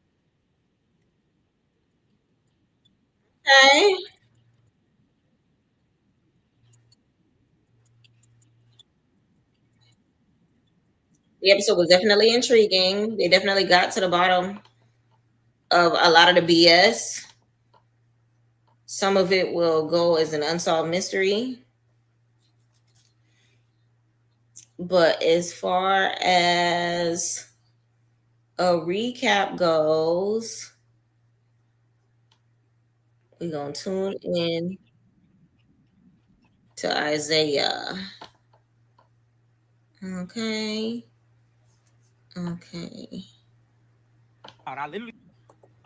Okay. The episode was definitely intriguing. They definitely got to the bottom of a lot of the BS. Some of it will go as an unsolved mystery. But as far as a recap goes, we're going to tune in to Isaiah. Okay. Okay.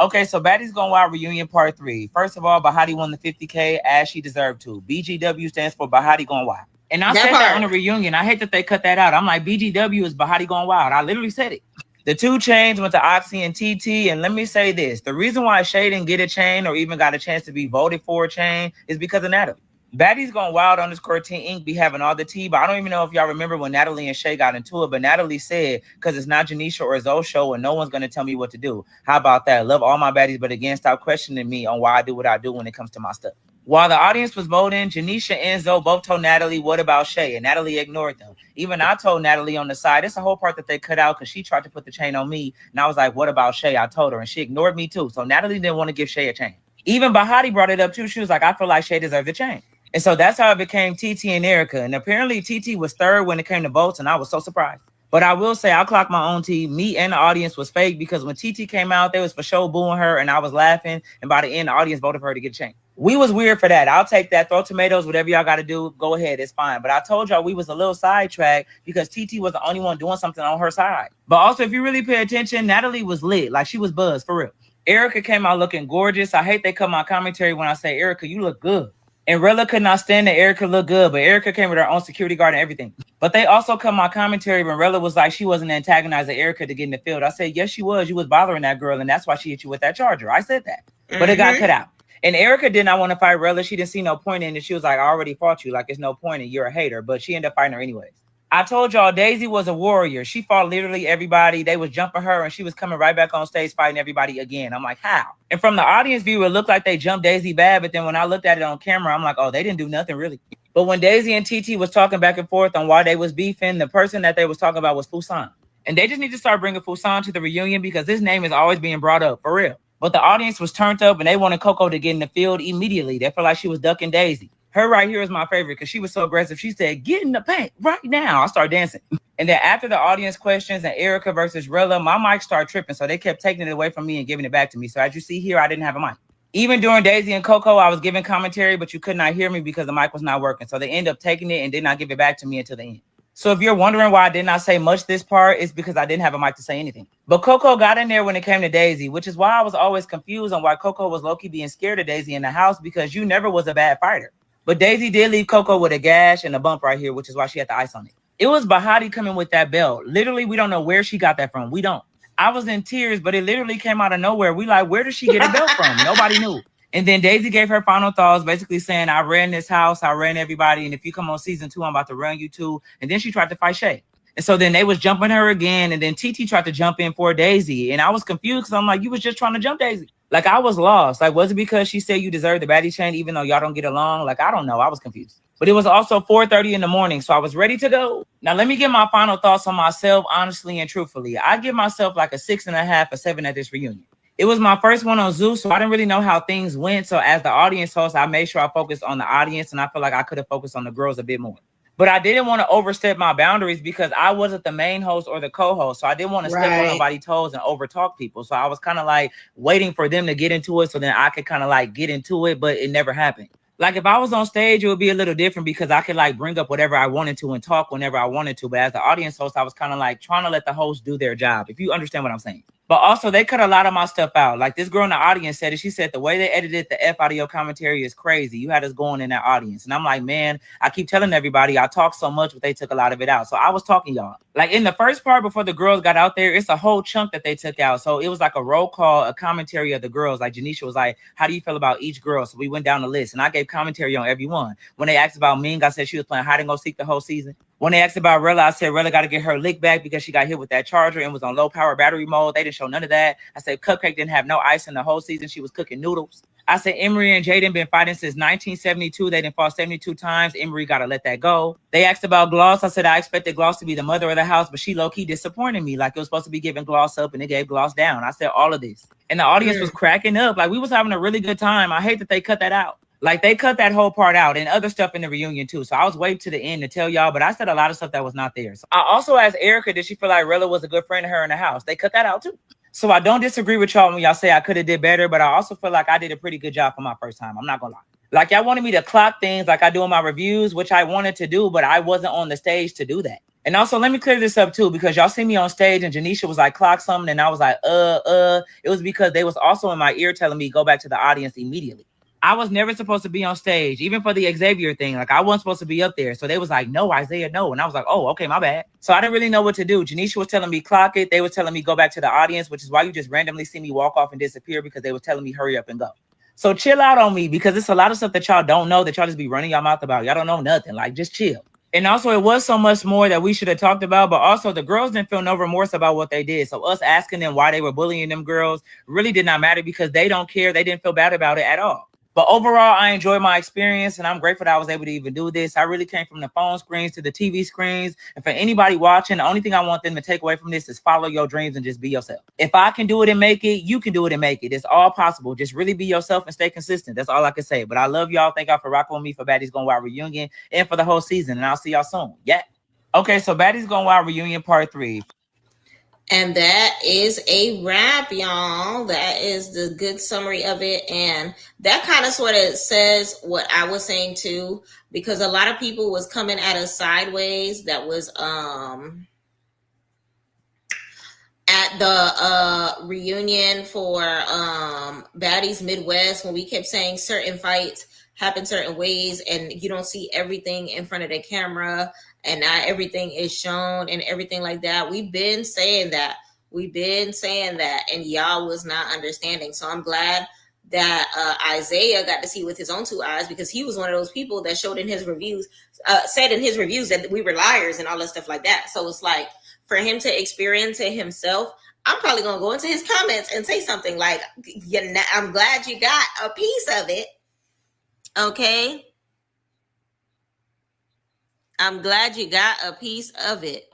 Okay, so Baddies Gone Wild reunion part 3. First of all, Bahati won the 50K as she deserved to. BGW stands for Bahati Gone Wild. And I said that on the reunion. I hate that they cut that out. I'm like, BGW is Bahati Gone Wild. I literally said it. The 2 Chainz went to Oxy and TT. And let me say this. The reason why Shay didn't get a chain or even got a chance to be voted for a chain is because of Natalie. Baddies Gone Wild underscore Teen Inc. be having all the tea, but I don't even know if y'all remember when Natalie and Shay got into it, but Natalie said, because it's not Janisha or Zoe's show and no one's going to tell me what to do. How about that? Love all my baddies, but again, stop questioning me on why I do what I do when it comes to my stuff. While the audience was voting, Janisha and Zoe both told Natalie, what about Shay? And Natalie ignored them. Even I told Natalie on the side, it's a whole part that they cut out because she tried to put the chain on me. And I was like, what about Shay? I told her, and she ignored me too. So Natalie didn't want to give Shay a chain. Even Bahati brought it up too. She was like, I feel like Shay deserved the chain. And so that's how it became TT and Erica. And apparently TT was third when it came to votes, and I was so surprised. But I will say I clocked my own tea. Me and the audience was fake because when TT came out, they was for sure booing her, and I was laughing. And by the end, the audience voted for her to get a chain. We was weird for that. I'll take that. Throw tomatoes, whatever y'all got to do. Go ahead. It's fine. But I told y'all we was a little sidetracked because TT was the only one doing something on her side. But also, if you really pay attention, Natalie was lit. Like, she was buzzed, for real. Erica came out looking gorgeous. I hate they cut my commentary when I say, Erica, you look good. And Rella could not stand that Erica looked good, but Erica came with her own security guard and everything. But they also cut my commentary when Rella was like, she wasn't antagonizing Erica to get in the field. I said, yes, she was. You was bothering that girl, and that's why she hit you with that charger. I said that. But it got cut out. And Erica did not want to fight Rella. She didn't see no point in it. She was like, I already fought you. Like, it's no point in you're a hater. But she ended up fighting her anyways. I told y'all Daisy was a warrior. She fought literally everybody. They was jumping her, and she was coming right back on stage fighting everybody again. I'm like, how? And from the audience view, it looked like they jumped Daisy bad. But then when I looked at it on camera, I'm like, oh, they didn't do nothing really. But when Daisy and TT was talking back and forth on why they was beefing, the person that they was talking about was Fusan. And they just need to start bringing Fusan to the reunion because his name is always being brought up, for real. But the audience was turned up and they wanted Coco to get in the field immediately. They felt like she was ducking Daisy. Her right here is my favorite because she was so aggressive. She said, get in the paint right now. I started dancing. And then after the audience questions and Erica versus Rella, my mic started tripping. So they kept taking it away from me and giving it back to me. So as you see here, I didn't have a mic. Even during Daisy and Coco, I was giving commentary, but you could not hear me because the mic was not working. So they ended up taking it and did not give it back to me until the end. So if you're wondering why I did not say much this part, it's because I didn't have a mic to say anything. But Coco got in there when it came to Daisy, which is why I was always confused on why Coco was low-key being scared of Daisy in the house because you never was a bad fighter. But Daisy did leave Coco with a gash and a bump right here, which is why she had the ice on it. It was Bahati coming with that belt. Literally, we don't know where she got that from. We don't. I was in tears, but it literally came out of nowhere. We like, where did she get a belt from? Nobody knew. And then Daisy gave her final thoughts, basically saying, I ran this house, I ran everybody, and if you come on season 2, I'm about to run you too. And then she tried to fight Shay. And so then they was jumping her again, and then TT tried to jump in for Daisy. And I was confused because I'm like, you was just trying to jump Daisy. Like, I was lost. Like, was it because she said you deserve the baddie chain even though y'all don't get along? Like, I don't know. I was confused. But it was also 4:30 in the morning, so I was ready to go. Now, let me get my final thoughts on myself, honestly and truthfully. I give myself like a 6.5 or 7 at this reunion. It was my first one on Zeus, so I didn't really know how things went. So as the audience host, I made sure I focused on the audience, and I feel like I could have focused on the girls a bit more. But I didn't want to overstep my boundaries because I wasn't the main host or the co-host. So I didn't want to step on nobody's toes and overtalk people. So I was kind of like waiting for them to get into it so then I could kind of like get into it, but it never happened. Like if I was on stage, it would be a little different because I could like bring up whatever I wanted to and talk whenever I wanted to. But as the audience host, I was kind of like trying to let the host do their job, if you understand what I'm saying. But also, they cut a lot of my stuff out. Like this girl in the audience said it. She said the way they edited the F audio commentary is crazy. You had us going in that audience. And I'm like, man, I keep telling everybody I talk so much, but they took a lot of it out. So I was talking, y'all. Like in the first part before the girls got out there, it's a whole chunk that they took out. So it was like a roll call, a commentary of the girls. Like Janisha was like, how do you feel about each girl? So we went down the list and I gave commentary on every one. When they asked about Ming, I said she was playing hide and go seek the whole season. When they asked about Rella, I said Rella got to get her lick back because she got hit with that charger and was on low power battery mode. They didn't show none of that. I said Cupcake didn't have no ice in the whole season. She was cooking noodles. I said Emery and Jaden been fighting since 1972. They didn't fought 72 times. Emery got to let that go. They asked about Gloss. I said I expected Gloss to be the mother of the house, but she low-key disappointed me. Like it was supposed to be giving Gloss up and it gave Gloss down. I said all of this. And the audience was cracking up. Like we was having a really good time. I hate that they cut that out. Like they cut that whole part out and other stuff in the reunion too. So I was waiting to the end to tell y'all, but I said a lot of stuff that was not there. So I also asked Erica, did she feel like Rella was a good friend to her in the house? They cut that out too. So I don't disagree with y'all when y'all say I could have did better, but I also feel like I did a pretty good job for my first time. I'm not gonna lie. Like y'all wanted me to clock things like I do in my reviews, which I wanted to do, but I wasn't on the stage to do that. And also let me clear this up too, because y'all see me on stage and Janisha was like clock something and I was like, it was because they was also in my ear telling me go back to the audience immediately. I was never supposed to be on stage, even for the Xavier thing. Like I wasn't supposed to be up there. So they was like, no, Isaiah, no. And I was like, oh, okay, my bad. So I didn't really know what to do. Janisha was telling me clock it. They were telling me go back to the audience, which is why you just randomly see me walk off and disappear because they were telling me hurry up and go. So chill out on me because it's a lot of stuff that y'all don't know that y'all just be running your mouth about. Y'all don't know nothing. Like just chill. And also it was so much more that we should have talked about, but also the girls didn't feel no remorse about what they did. So us asking them why they were bullying them girls really did not matter because they don't care. They didn't feel bad about it at all. But overall, I enjoyed my experience, and I'm grateful that I was able to even do this. I really came from the phone screens to the TV screens. And for anybody watching, the only thing I want them to take away from this is follow your dreams and just be yourself. If I can do it and make it, you can do it and make it. It's all possible. Just really be yourself and stay consistent. That's all I can say. But I love y'all. Thank y'all for rocking with me for Baddies Gone Wild Reunion and for the whole season. And I'll see y'all soon. Yeah. Okay, so Baddies Gone Wild Reunion Part 3. And that is a wrap, y'all. That is the good summary of it. And that kind of sort of says what I was saying too, because a lot of people was coming at us sideways that was at the reunion for Baddies Midwest, when we kept saying certain fights happen certain ways and you don't see everything in front of the camera and not everything is shown and everything like that. We've been saying that. We've been saying that, and y'all was not understanding. So I'm glad that Isaiah got to see with his own two eyes, because he was one of those people that showed in his reviews, said in his reviews that we were liars and all that stuff like that. So it's like, for him to experience it himself, I'm probably going to go into his comments and say something like, I'm glad you got a piece of it. Okay? I'm glad you got a piece of it.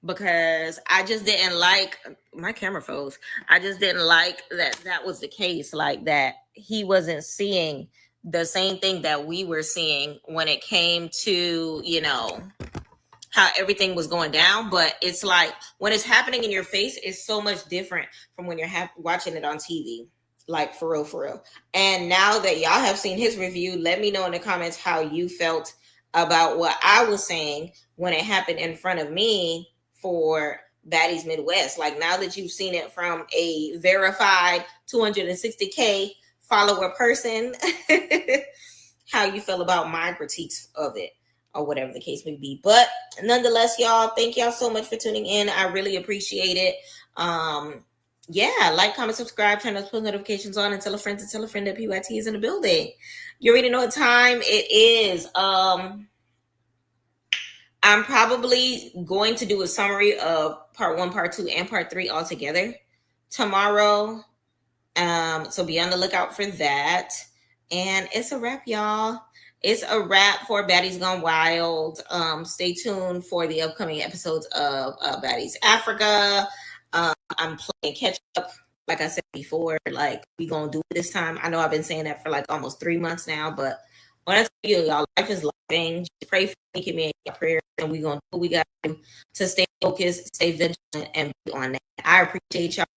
Because I just didn't like, my camera froze. I just didn't like that was the case, like that he wasn't seeing the same thing that we were seeing when it came to, how everything was going down. But it's like when it's happening in your face, it's so much different from when you're watching it on TV. Like for real, for real. And now that y'all have seen his review, let me know in the comments how you felt about what I was saying when it happened in front of me for Baddies Midwest. Like, now that you've seen it from a verified 260K follower person, how you feel about my critiques of it, or whatever the case may be. But nonetheless, y'all, thank y'all so much for tuning in. I really appreciate it. Yeah, like, comment, subscribe, turn those post notifications on, and tell a friend that PYT is in the building. You already know what time it is. I'm probably going to do a summary of part 1, part 2, and part 3 all together tomorrow. So be on the lookout for that. And it's a wrap, y'all. It's a wrap for Baddies Gone Wild. Stay tuned for the upcoming episodes of Baddies Africa. I'm playing catch up, like I said before. Like, we gonna do it this time. I know I've been saying that for like almost 3 months now, but when I tell you, y'all, life is living. Just pray for me, keep me in your prayers, and we're gonna do what we gotta do to stay focused, stay vigilant, and be on that. I appreciate y'all.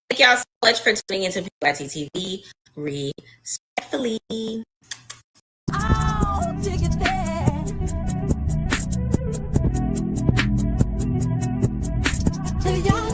Thank y'all so much for tuning into PYT TV. Respectfully. Oh, dig it there. To y'all.